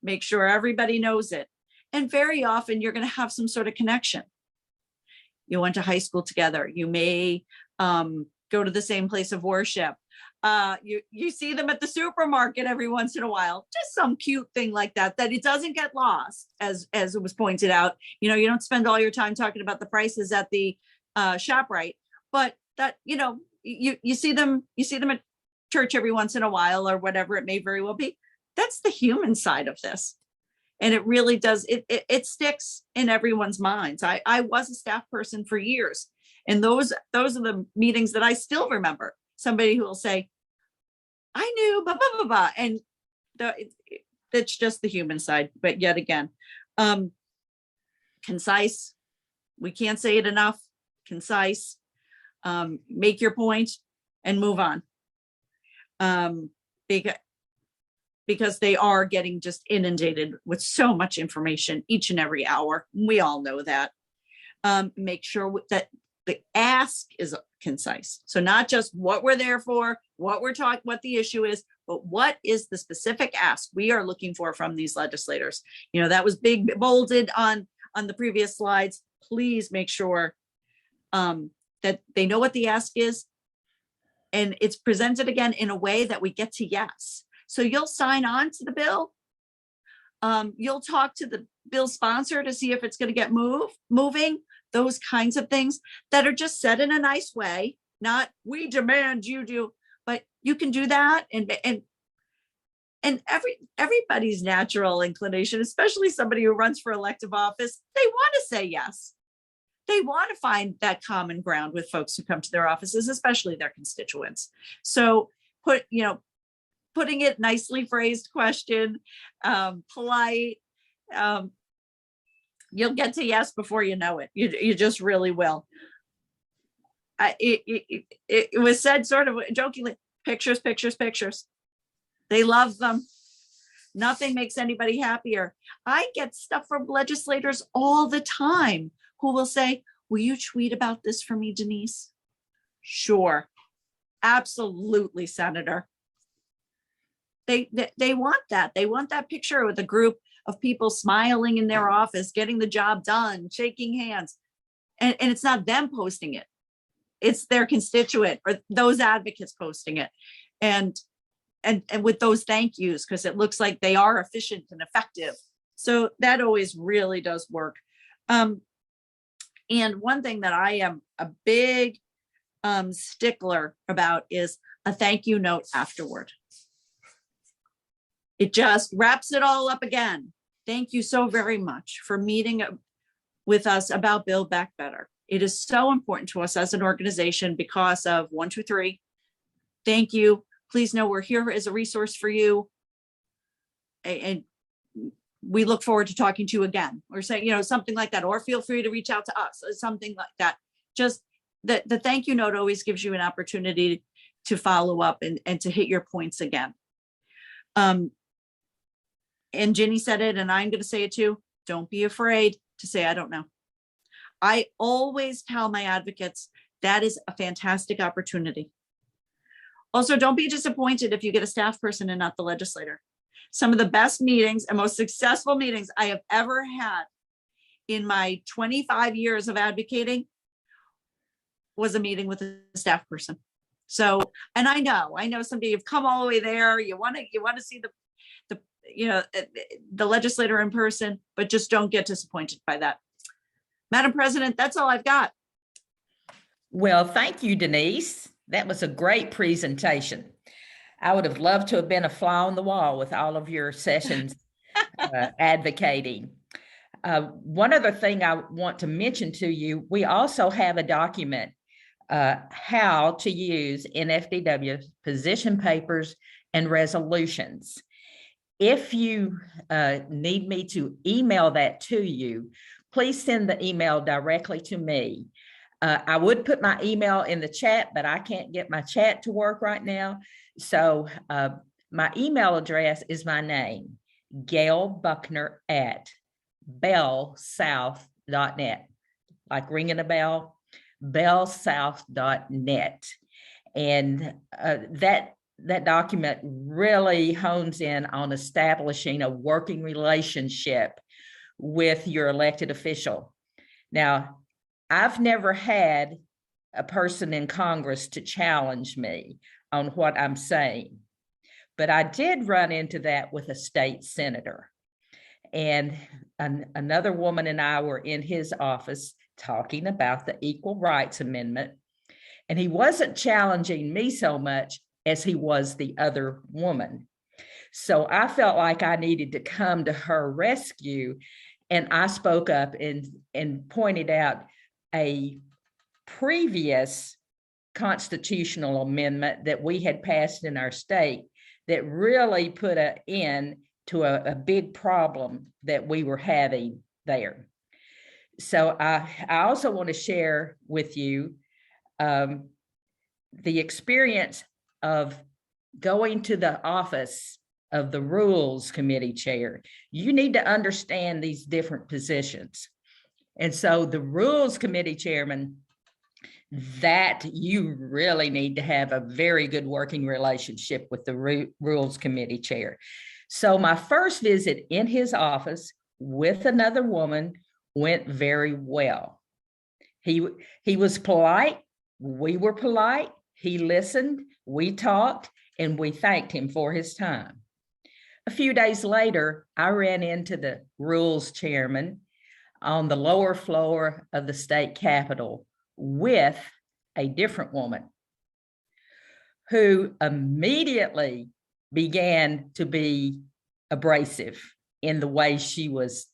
make sure everybody knows it. And very often you're going to have some sort of connection. You went to high school together. You may go to the same place of worship. You see them at the supermarket every once in a while. Just some cute thing like that it doesn't get lost, as it was pointed out. You don't spend all your time talking about the prices at the ShopRite, but that you see them at church every once in a while, or whatever it may very well be. That's the human side of this. And it really does, it sticks in everyone's minds. I was a staff person for years, and those are the meetings that I still remember. Somebody who will say, I knew, blah, blah, blah, blah. And it's just the human side. But yet again, concise. We can't say it enough. Concise. Make your point and move on. Because they are getting just inundated with so much information each and every hour. We all know that. Make sure that the ask is concise. So not just what we're there for, what the issue is, but what is the specific ask we are looking for from these legislators. That was big bolded on the previous slides. Please make sure that they know what the ask is, and it's presented again in a way that we get to yes. So you'll sign on to the bill. You'll talk to the bill sponsor to see if it's going to get moving, those kinds of things that are just said in a nice way, not we demand you do, but you can do that. And everybody's natural inclination, especially somebody who runs for elective office, they want to say yes. They want to find that common ground with folks who come to their offices, especially their constituents. So putting it nicely phrased question, polite, you'll get to yes before you know it. You just really will. It was said sort of jokingly, pictures. They love them. Nothing makes anybody happier. I get stuff from legislators all the time who will say, will you tweet about this for me, Denise? Sure. Absolutely, Senator. They want that. They want that picture with a group of people smiling in their office, getting the job done, shaking hands. And it's not them posting it. It's their constituent or those advocates posting it. And with those thank yous, because it looks like they are efficient and effective. So that always really does work. And one thing that I am a big stickler about is a thank you note afterward. It just wraps it all up again. Thank you so very much for meeting with us about Build Back Better. It is so important to us as an organization because of 1, 2, 3. Thank you. Please know we're here as a resource for you. And we look forward to talking to you again, or saying, something like that, or feel free to reach out to us, or something like that. Just the thank you note always gives you an opportunity to follow up and to hit your points again. And Ginny said it, and I'm going to say it too. Don't be afraid to say, I don't know. I always tell my advocates that is a fantastic opportunity. Also, don't be disappointed if you get a staff person and not the legislator. Some of the best meetings and most successful meetings I have ever had in my 25 years of advocating was a meeting with a staff person. So, and I know someday you've come all the way there. You want to see the legislator in person, but just don't get disappointed by that. Madam President, that's all I've got. Well, thank you, Denise. That was a great presentation. I would have loved to have been a fly on the wall with all of your sessions advocating. One other thing I want to mention to you, we also have a document how to use NFDW position papers and resolutions. If you need me to email that to you, please send the email directly to me. I would put my email in the chat, but I can't get my chat to work right now. So my email address is my name, Gail Buckner at bellsouth.net, like ringing a bell, bellsouth.net. And that document really hones in on establishing a working relationship with your elected official. Now, I've never had a person in Congress to challenge me on what I'm saying, but I did run into that with a state senator. And another woman and I were in his office talking about the Equal Rights Amendment, and he wasn't challenging me so much as he was the other woman. So I felt like I needed to come to her rescue, and I spoke up and pointed out a previous constitutional amendment that we had passed in our state that really put an end to a big problem that we were having there. So I also want to share with you the experience of going to the office of the Rules Committee chair. You need to understand these different positions. And so the Rules Committee chairman, that you really need to have a very good working relationship with the Rules Committee chair. So my first visit in his office with another woman went very well. He was polite. We were polite. He listened. We talked, and we thanked him for his time. A few days later, I ran into the Rules chairman on the lower floor of the state capitol with a different woman who immediately began to be abrasive in the way she was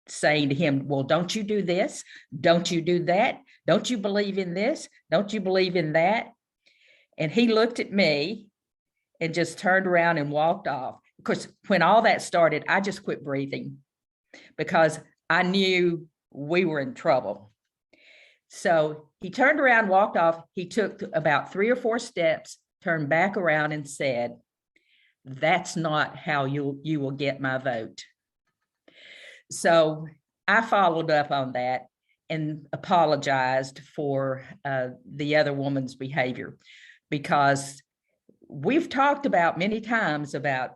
saying to him, well, don't you do this? Don't you do that? Don't you believe in this? Don't you believe in that? And he looked at me and just turned around and walked off. Of course, when all that started, I just quit breathing because I knew we were in trouble. So he turned around, walked off. He took about 3 or 4 steps, turned back around and said, that's not how you will get my vote. So I followed up on that and apologized for the other woman's behavior, because we've talked about many times about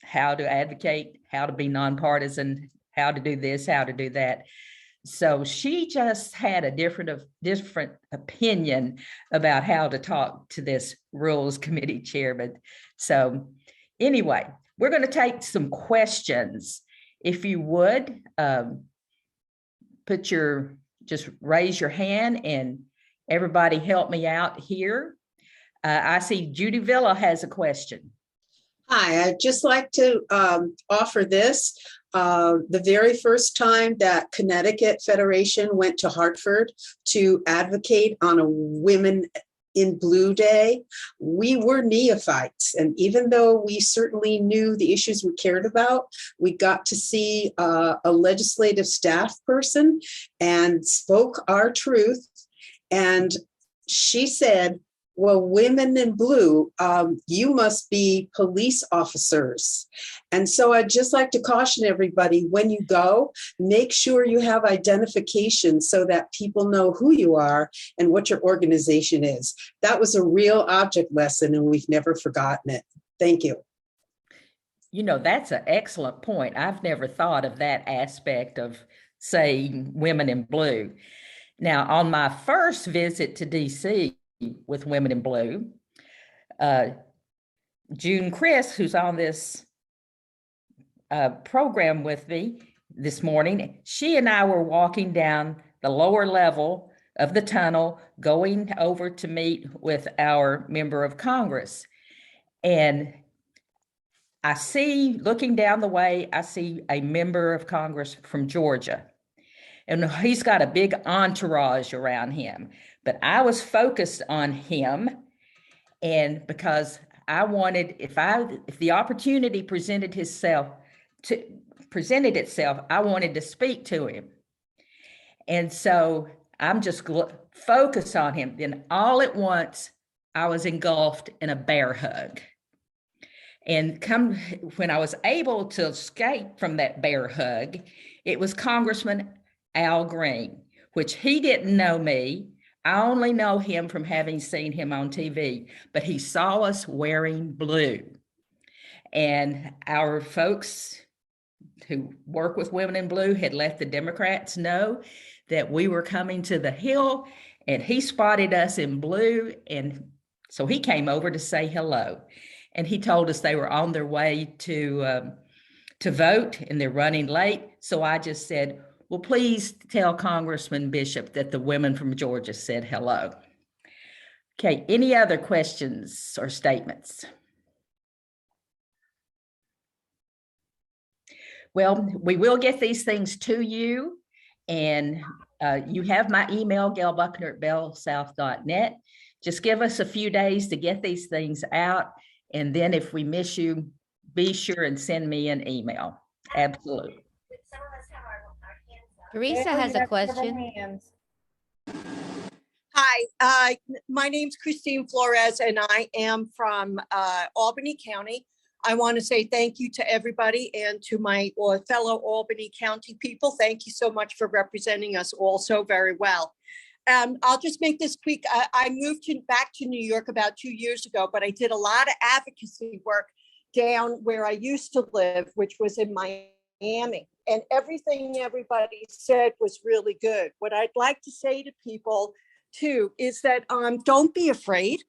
how to advocate, how to be nonpartisan, how to do this, how to do that. So she just had a different opinion about how to talk to this Rules Committee chairman. So anyway, we're going to take some questions. If you would, put your just raise your hand and everybody help me out here. I see Judy Villa has a question. Hi, I'd just like to offer this. The very first time that Connecticut Federation went to Hartford to advocate on a Women in Blue Day, we were neophytes. And even though we certainly knew the issues we cared about, we got to see a legislative staff person and spoke our truth. And she said, well, women in blue, you must be police officers. And so I'd just like to caution everybody, when you go, make sure you have identification so that people know who you are and what your organization is. That was a real object lesson and we've never forgotten it. Thank you. You know, that's an excellent point. I've never thought of that aspect of saying women in blue. Now, on my first visit to DC, with Women in Blue, June Chris, who's on this program with me this morning, she and I were walking down the lower level of the tunnel, going over to meet with our member of Congress. And I see, looking down the way, I see a member of Congress from Georgia. And he's got a big entourage around him. But I was focused on him, and because I wanted, if the opportunity presented itself, I wanted to speak to him. And so I'm just focused on him. Then all at once, I was engulfed in a bear hug. And when I was able to escape from that bear hug, it was Congressman Al Green, which he didn't know me. I only know him from having seen him on TV, but he saw us wearing blue. And our folks who work with Women in Blue had let the Democrats know that we were coming to the Hill, and he spotted us in blue. And so he came over to say hello. And he told us they were on their way to vote and they're running late. So I just said, well, please tell Congressman Bishop that the women from Georgia said hello. Okay, any other questions or statements? Well, we will get these things to you, and you have my email, gailbuckner@bellsouth.net. Just give us a few days to get these things out, and then if we miss you, be sure and send me an email. Absolutely. Teresa has a question. Hi, my name's Christine Flores, and I am from Albany County. I want to say thank you to everybody and to my fellow Albany County people. Thank you so much for representing us all so very well. I'll just make this quick. I moved back to New York about 2 years ago, but I did a lot of advocacy work down where I used to live, which was in Miami. And everything everybody said was really good. What I'd like to say to people too is that don't be afraid.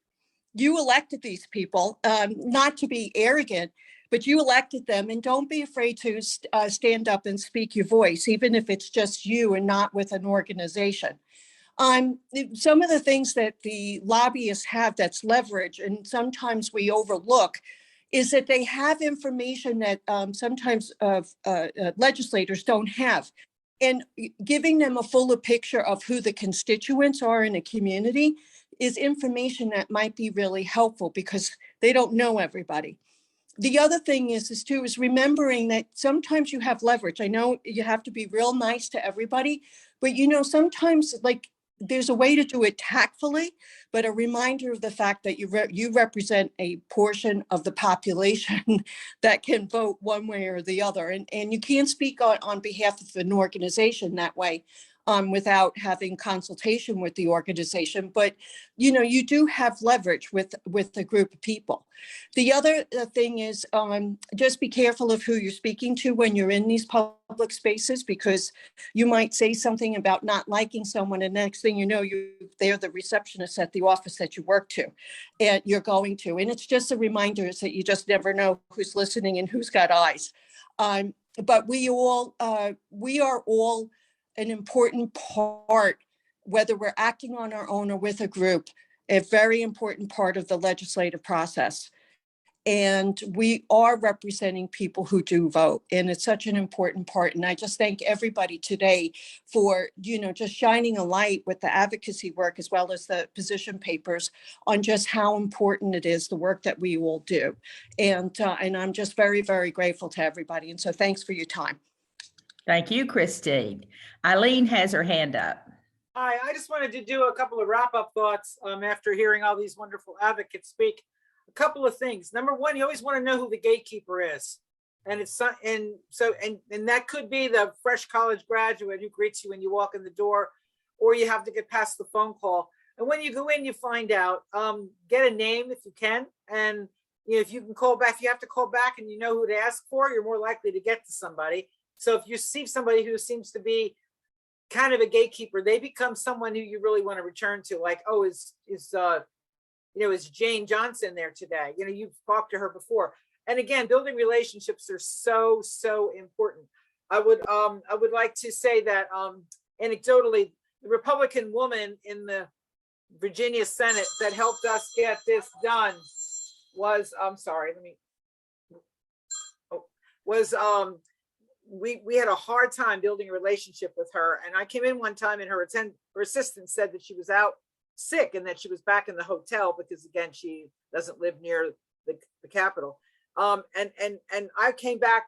You elected these people, not to be arrogant, but you elected them, and don't be afraid to stand up and speak your voice, even if it's just you and not with an organization. Some of the things that the lobbyists have that's leverage, and sometimes we overlook, is that they have information that sometimes legislators don't have. And giving them a fuller picture of who the constituents are in a community is information that might be really helpful because they don't know everybody. The other thing is remembering that sometimes you have leverage. I know you have to be real nice to everybody, but sometimes there's a way to do it tactfully, but a reminder of the fact that you represent a portion of the population that can vote one way or the other. And you can't speak on behalf of an organization that way without having consultation with the organization. But, you do have leverage with a group of people. The other thing is just be careful of who you're speaking to when you're in these public spaces, because you might say something about not liking someone, and next thing you know, they're the receptionist at the office that you work to and you're going to. And it's just a reminder that you just never know who's listening and who's got eyes. But we are all an important part, whether we're acting on our own or with a group, a very important part of the legislative process. And we are representing people who do vote. And it's such an important part. And I just thank everybody today for, just shining a light with the advocacy work as well as the position papers on just how important it is, the work that we will do. And I'm just very, very grateful to everybody. And so thanks for your time. Thank you, Christine. Eileen has her hand up. Hi, I just wanted to do a couple of wrap-up thoughts after hearing all these wonderful advocates speak. A couple of things. Number one, you always want to know who the gatekeeper is. And that could be the fresh college graduate who greets you when you walk in the door, or you have to get past the phone call. And when you go in, you find out, get a name if you can. And if you can call back, if you have to call back and you know who to ask for, you're more likely to get to somebody. So if you see somebody who seems to be kind of a gatekeeper, they become someone who you really want to return to. Like, oh, is Jane Johnson there today? You've talked to her before. And again, building relationships are so, so important. I would like to say that anecdotally, the Republican woman in the Virginia Senate that helped us get this done was, we had a hard time building a relationship with her. And I came in one time and her assistant said that she was out sick and that she was back in the hotel because, again, she doesn't live near the Capitol. And I came back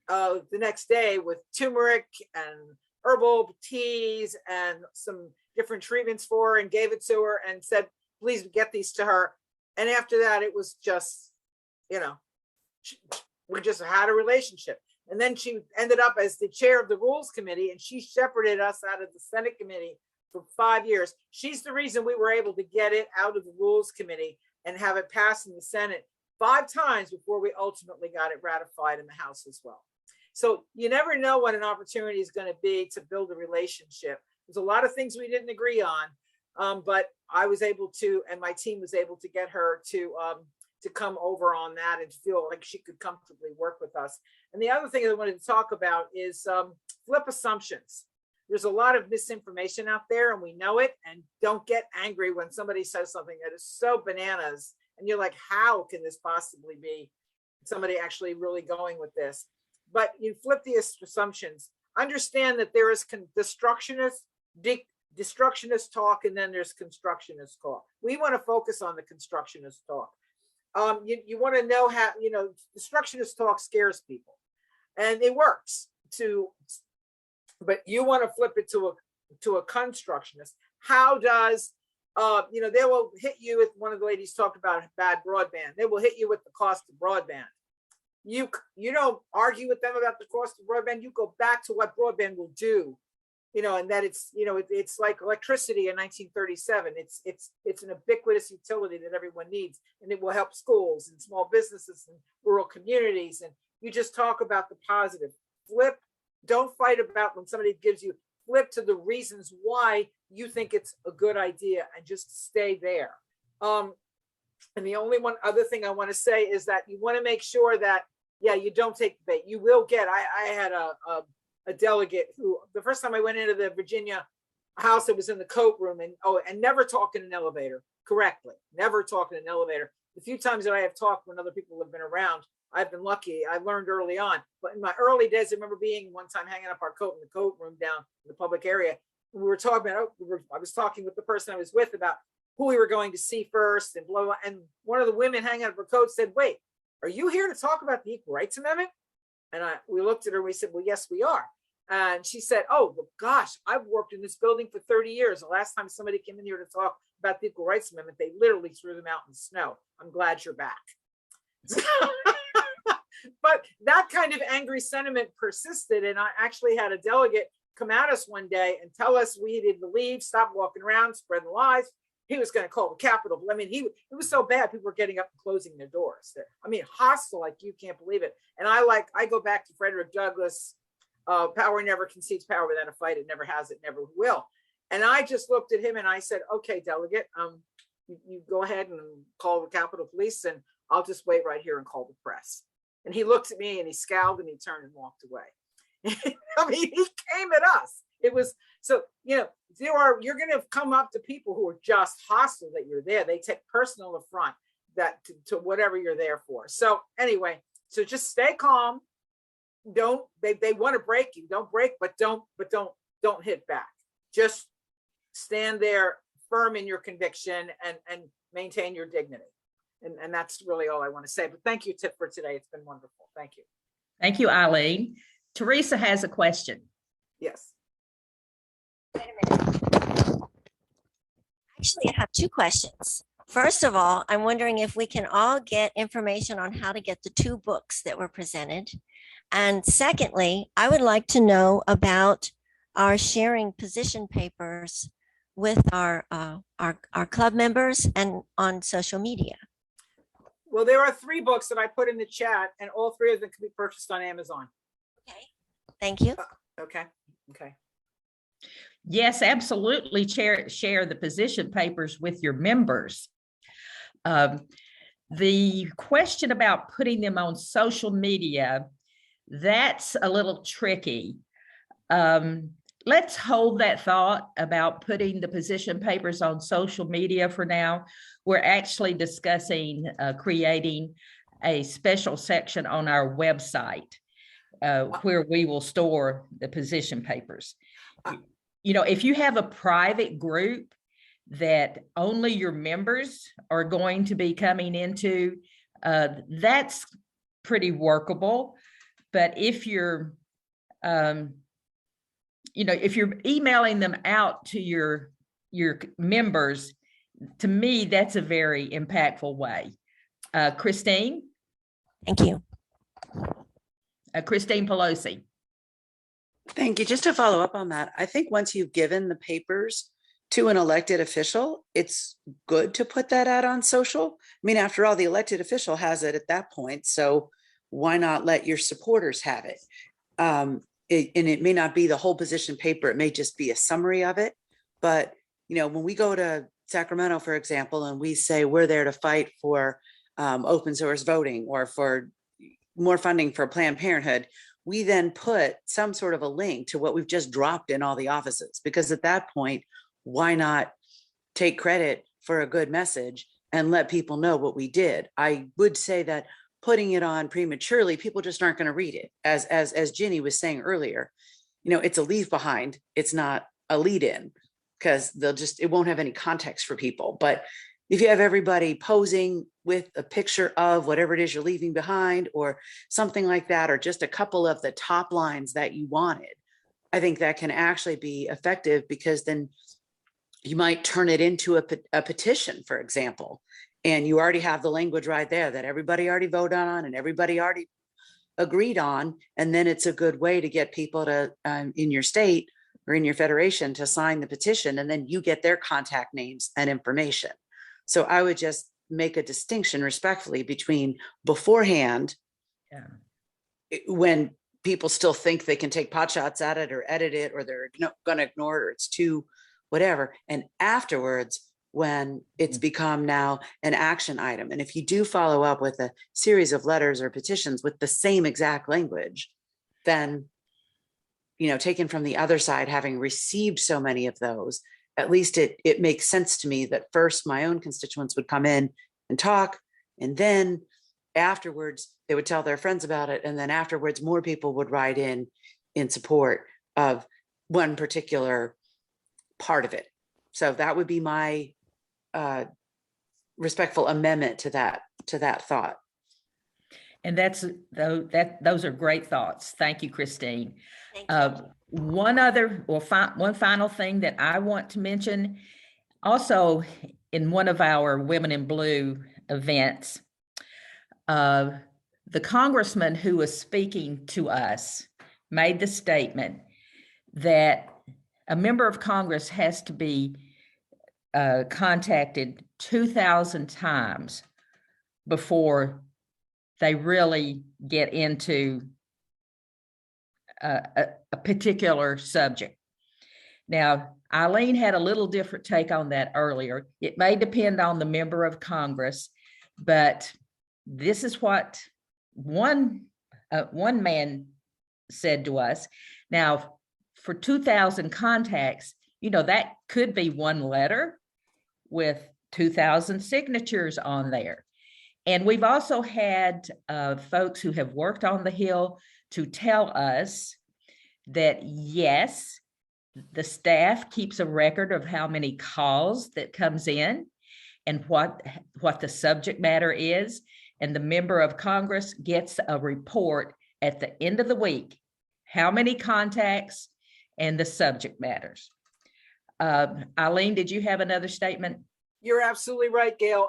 the next day with turmeric and herbal teas and some different treatments for her and gave it to her and said, please get these to her. And after that, it was just, we just had a relationship. And then she ended up as the chair of the Rules Committee, and she shepherded us out of the Senate committee for 5 years. She's the reason we were able to get it out of the Rules Committee and have it passed in the Senate 5 times before we ultimately got it ratified in the House as well. So you never know what an opportunity is going to be to build a relationship. There's a lot of things we didn't agree on, but I was able to, and my team was able to get her to come over on that and feel like she could comfortably work with us. And the other thing I wanted to talk about is flip assumptions. There's a lot of misinformation out there and we know it, and don't get angry when somebody says something that is so bananas and you're like, how can this possibly be somebody actually really going with this? But you flip the assumptions. Understand that there is destructionist talk, and then there's constructionist talk. We want to focus on the constructionist talk. You want to know how, destructionist talk scares people and it works but you want to flip it to a constructionist. How does, they will hit you with, one of the ladies talked about bad broadband. They will hit you with the cost of broadband. You don't argue with them about the cost of broadband. You go back to what broadband will do, and that it's, it's like electricity in 1937. It's an ubiquitous utility that everyone needs, and it will help schools and small businesses and rural communities. And you just talk about the positive. Flip. Don't fight about when somebody gives you, flip to the reasons why you think it's a good idea and just stay there. And the only one other thing I want to say is that you want to make sure that, you don't take the bait. You will get, I had a delegate who, the first time I went into the Virginia House, it was in the coat room, and never talk in an elevator correctly. Never talk in an elevator. The few times that I have talked when other people have been around, I've been lucky. I learned early on. But in my early days, I remember being one time hanging up our coat in the coat room down in the public area. We were talking about, I was talking with the person I was with about who we were going to see first and blah, blah. And one of the women hanging up her coat said, wait, are you here to talk about the Equal Rights Amendment? And we looked at her and we said, well, yes, we are. And she said, oh, well, gosh, I've worked in this building for 30 years. The last time somebody came in here to talk about the Equal Rights Amendment, they literally threw them out in the snow. I'm glad you're back. But that kind of angry sentiment persisted. And I actually had a delegate come at us one day and tell us we needed to leave, stop walking around, spreading lies. He was going to call the Capitol. I mean, it was so bad, people were getting up and closing their doors. I mean, hostile, like you can't believe it. And I go back to Frederick Douglass, power never concedes power without a fight. It never has, it never will. And I just looked at him and I said, okay, delegate, you go ahead and call the Capitol Police and I'll just wait right here and call the press. And he looked at me and he scowled and he turned and walked away. I mean, he came at us. It was, so, you're going to come up to people who are just hostile that you're there. They take personal affront to whatever you're there for. So anyway, so just stay calm. They want to break you. Don't break, but don't hit back. Just stand there firm in your conviction and maintain your dignity. And that's really all I want to say. But thank you, Tip, for today. It's been wonderful. Thank you. Thank you, Eileen. Teresa has a question. Yes. Actually, I have two questions. First of all, I'm wondering if we can all get information on how to get the 2 books that were presented. And secondly, I would like to know about our sharing position papers with our club members and on social media. Well, there are 3 books that I put in the chat, and all 3 of them can be purchased on Amazon. Okay, thank you. Okay. Yes, absolutely. Share the position papers with your members. The question about putting them on social media, that's a little tricky. Let's hold that thought about putting the position papers on social media for now. We're actually discussing creating a special section on our website where we will store the position papers. If you have a private group that only your members are going to be coming into, that's pretty workable. But if you're if you're emailing them out to your members, to me, that's a very impactful way. Christine? Thank you. Christine Pelosi. Thank you. Just to follow up on that, I think once you've given the papers to an elected official, it's good to put that out on social. I mean, after all, the elected official has it at that point. So why not let your supporters have it? And it may not be the whole position paper. It may just be a summary of it. But, when we go to Sacramento, for example, and we say we're there to fight for open source voting or for more funding for Planned Parenthood, we then put some sort of a link to what we've just dropped in all the offices, because at that point, why not take credit for a good message and let people know what we did? I would say that putting it on prematurely, people just aren't going to read it. As Ginny was saying earlier, it's a leave behind. It's not a lead in, because it won't have any context for people. But if you have everybody posing with a picture of whatever it is you're leaving behind or something like that, or just a couple of the top lines that you wanted, I think that can actually be effective, because then you might turn it into a petition, for example, and you already have the language right there that everybody already voted on and everybody already agreed on. And then it's a good way to get people to in your state or in your federation to sign the petition, and then you get their contact names and information. So I would just make a distinction respectfully between beforehand, when people still think they can take pot shots at it or edit it, or they're going to ignore it, or it's too whatever, and afterwards when it's become now an action item. And if you do follow up with a series of letters or petitions with the same exact language, then, taken from the other side, having received so many of those, at least it makes sense to me that first my own constituents would come in and talk, and then afterwards they would tell their friends about it, and then afterwards more people would write in support of one particular part of it. So that would be my respectful amendment to that thought. And those are great thoughts. Thank you, Christine. One final thing that I want to mention, also in one of our Women in Blue events, the congressman who was speaking to us made the statement that a member of Congress has to be contacted 2,000 times before they really get into a particular subject. Now, Eileen had a little different take on that earlier. It may depend on the member of Congress, but this is what one man said to us. Now, for 2,000 contacts, you know, that could be one letter with 2,000 signatures on there. And we've also had folks who have worked on the Hill to tell us that, yes, the staff keeps a record of how many calls that comes in and what the subject matter is. And the member of Congress gets a report at the end of the week, how many contacts and the subject matters. Eileen, did you have another statement? You're absolutely right, Gail.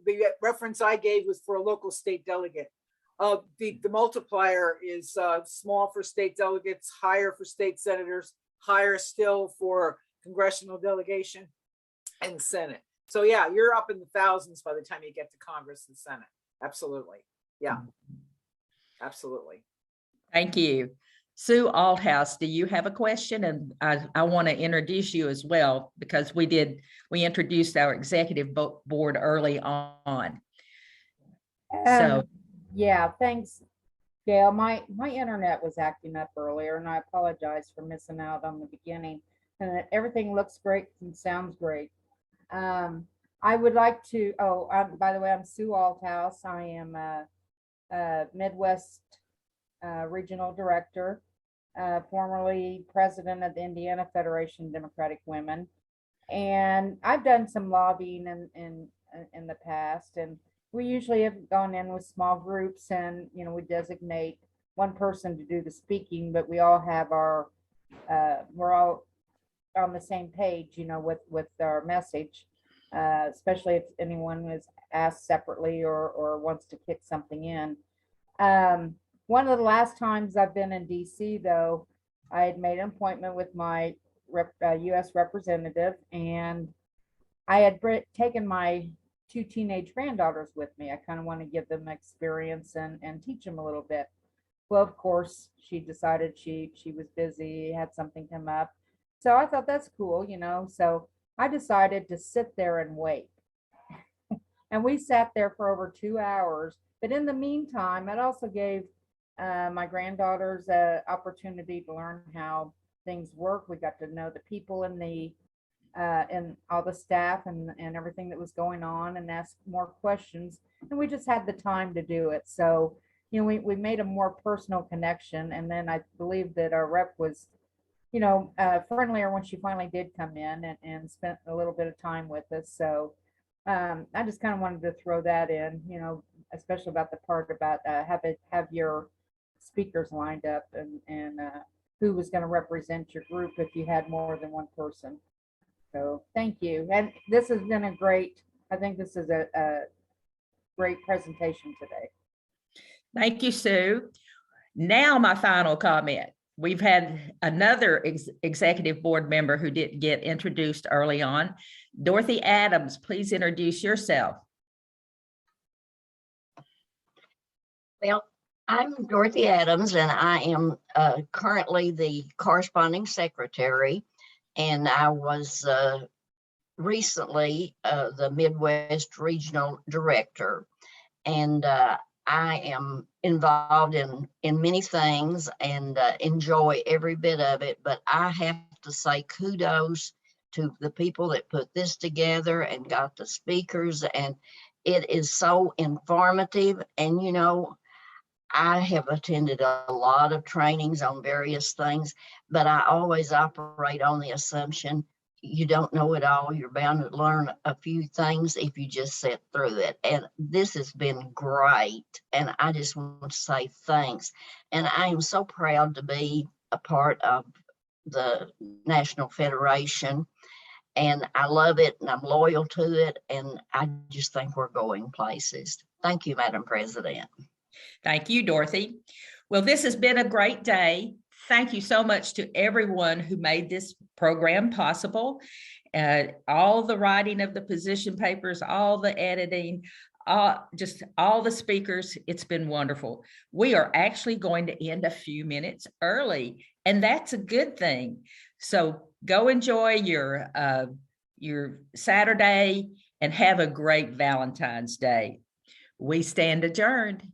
The reference I gave was for a local state delegate. The multiplier is small for state delegates, higher for state senators, higher still for congressional delegation and Senate. So yeah, you're up in the thousands by the time you get to Congress and Senate. Absolutely. Yeah, absolutely. Thank you. Sue Althouse, do you have a question? And I want to introduce you as well, because we introduced our executive board early on. So yeah, thanks, Gail. My internet was acting up earlier, and I apologize for missing out on the beginning. And everything looks great and sounds great. I would like to, by the way, I'm Sue Althouse. I am a Midwest Regional Director, formerly president of the Indiana Federation of Democratic Women. And I've done some lobbying in the past, and we usually have gone in with small groups, and we designate one person to do the speaking, but we all have our we're all on the same page, with our message, especially if anyone is asked separately or wants to kick something in. One of the last times I've been in DC, though, I had made an appointment with my U.S. representative, and I had taken my 2 teenage granddaughters with me. I kind of want to give them experience and teach them a little bit. Well, of course, she decided she was busy, had something come up. So I thought that's cool, so I decided to sit there and wait. And we sat there for over 2 hours. But in the meantime, it also gave my granddaughters an opportunity to learn how things work. We got to know the people and all the staff and everything that was going on, and ask more questions. And we just had the time to do it. So, we made a more personal connection. And then I believe that our rep was, friendlier when she finally did come in and spent a little bit of time with us. So I just kind of wanted to throw that in, especially about the part about have your speakers lined up and who was going to represent your group if you had more than one person. So thank you. And this has been I think this is a great presentation today. thank you, Sue. Now my final comment. We've had another executive board member who didn't get introduced early on. Dorothy Adams, please introduce yourself. Well, I'm Dorothy Adams, and I am currently the corresponding secretary, and I was recently the Midwest Regional Director, and I am involved in many things and enjoy every bit of it, but I have to say kudos to the people that put this together and got the speakers, and it is so informative. And I have attended a lot of trainings on various things, but I always operate on the assumption you don't know it all. You're bound to learn a few things if you just sit through it. And this has been great. And I just want to say thanks. And I am so proud to be a part of the National Federation. And I love it, and I'm loyal to it. And I just think we're going places. Thank you, Madam President. Thank you, Dorothy. Well, this has been a great day. Thank you so much to everyone who made this program possible. All the writing of the position papers, all the editing, just all the speakers. It's been wonderful. We are actually going to end a few minutes early, and that's a good thing. So go enjoy your Saturday and have a great Valentine's Day. We stand adjourned.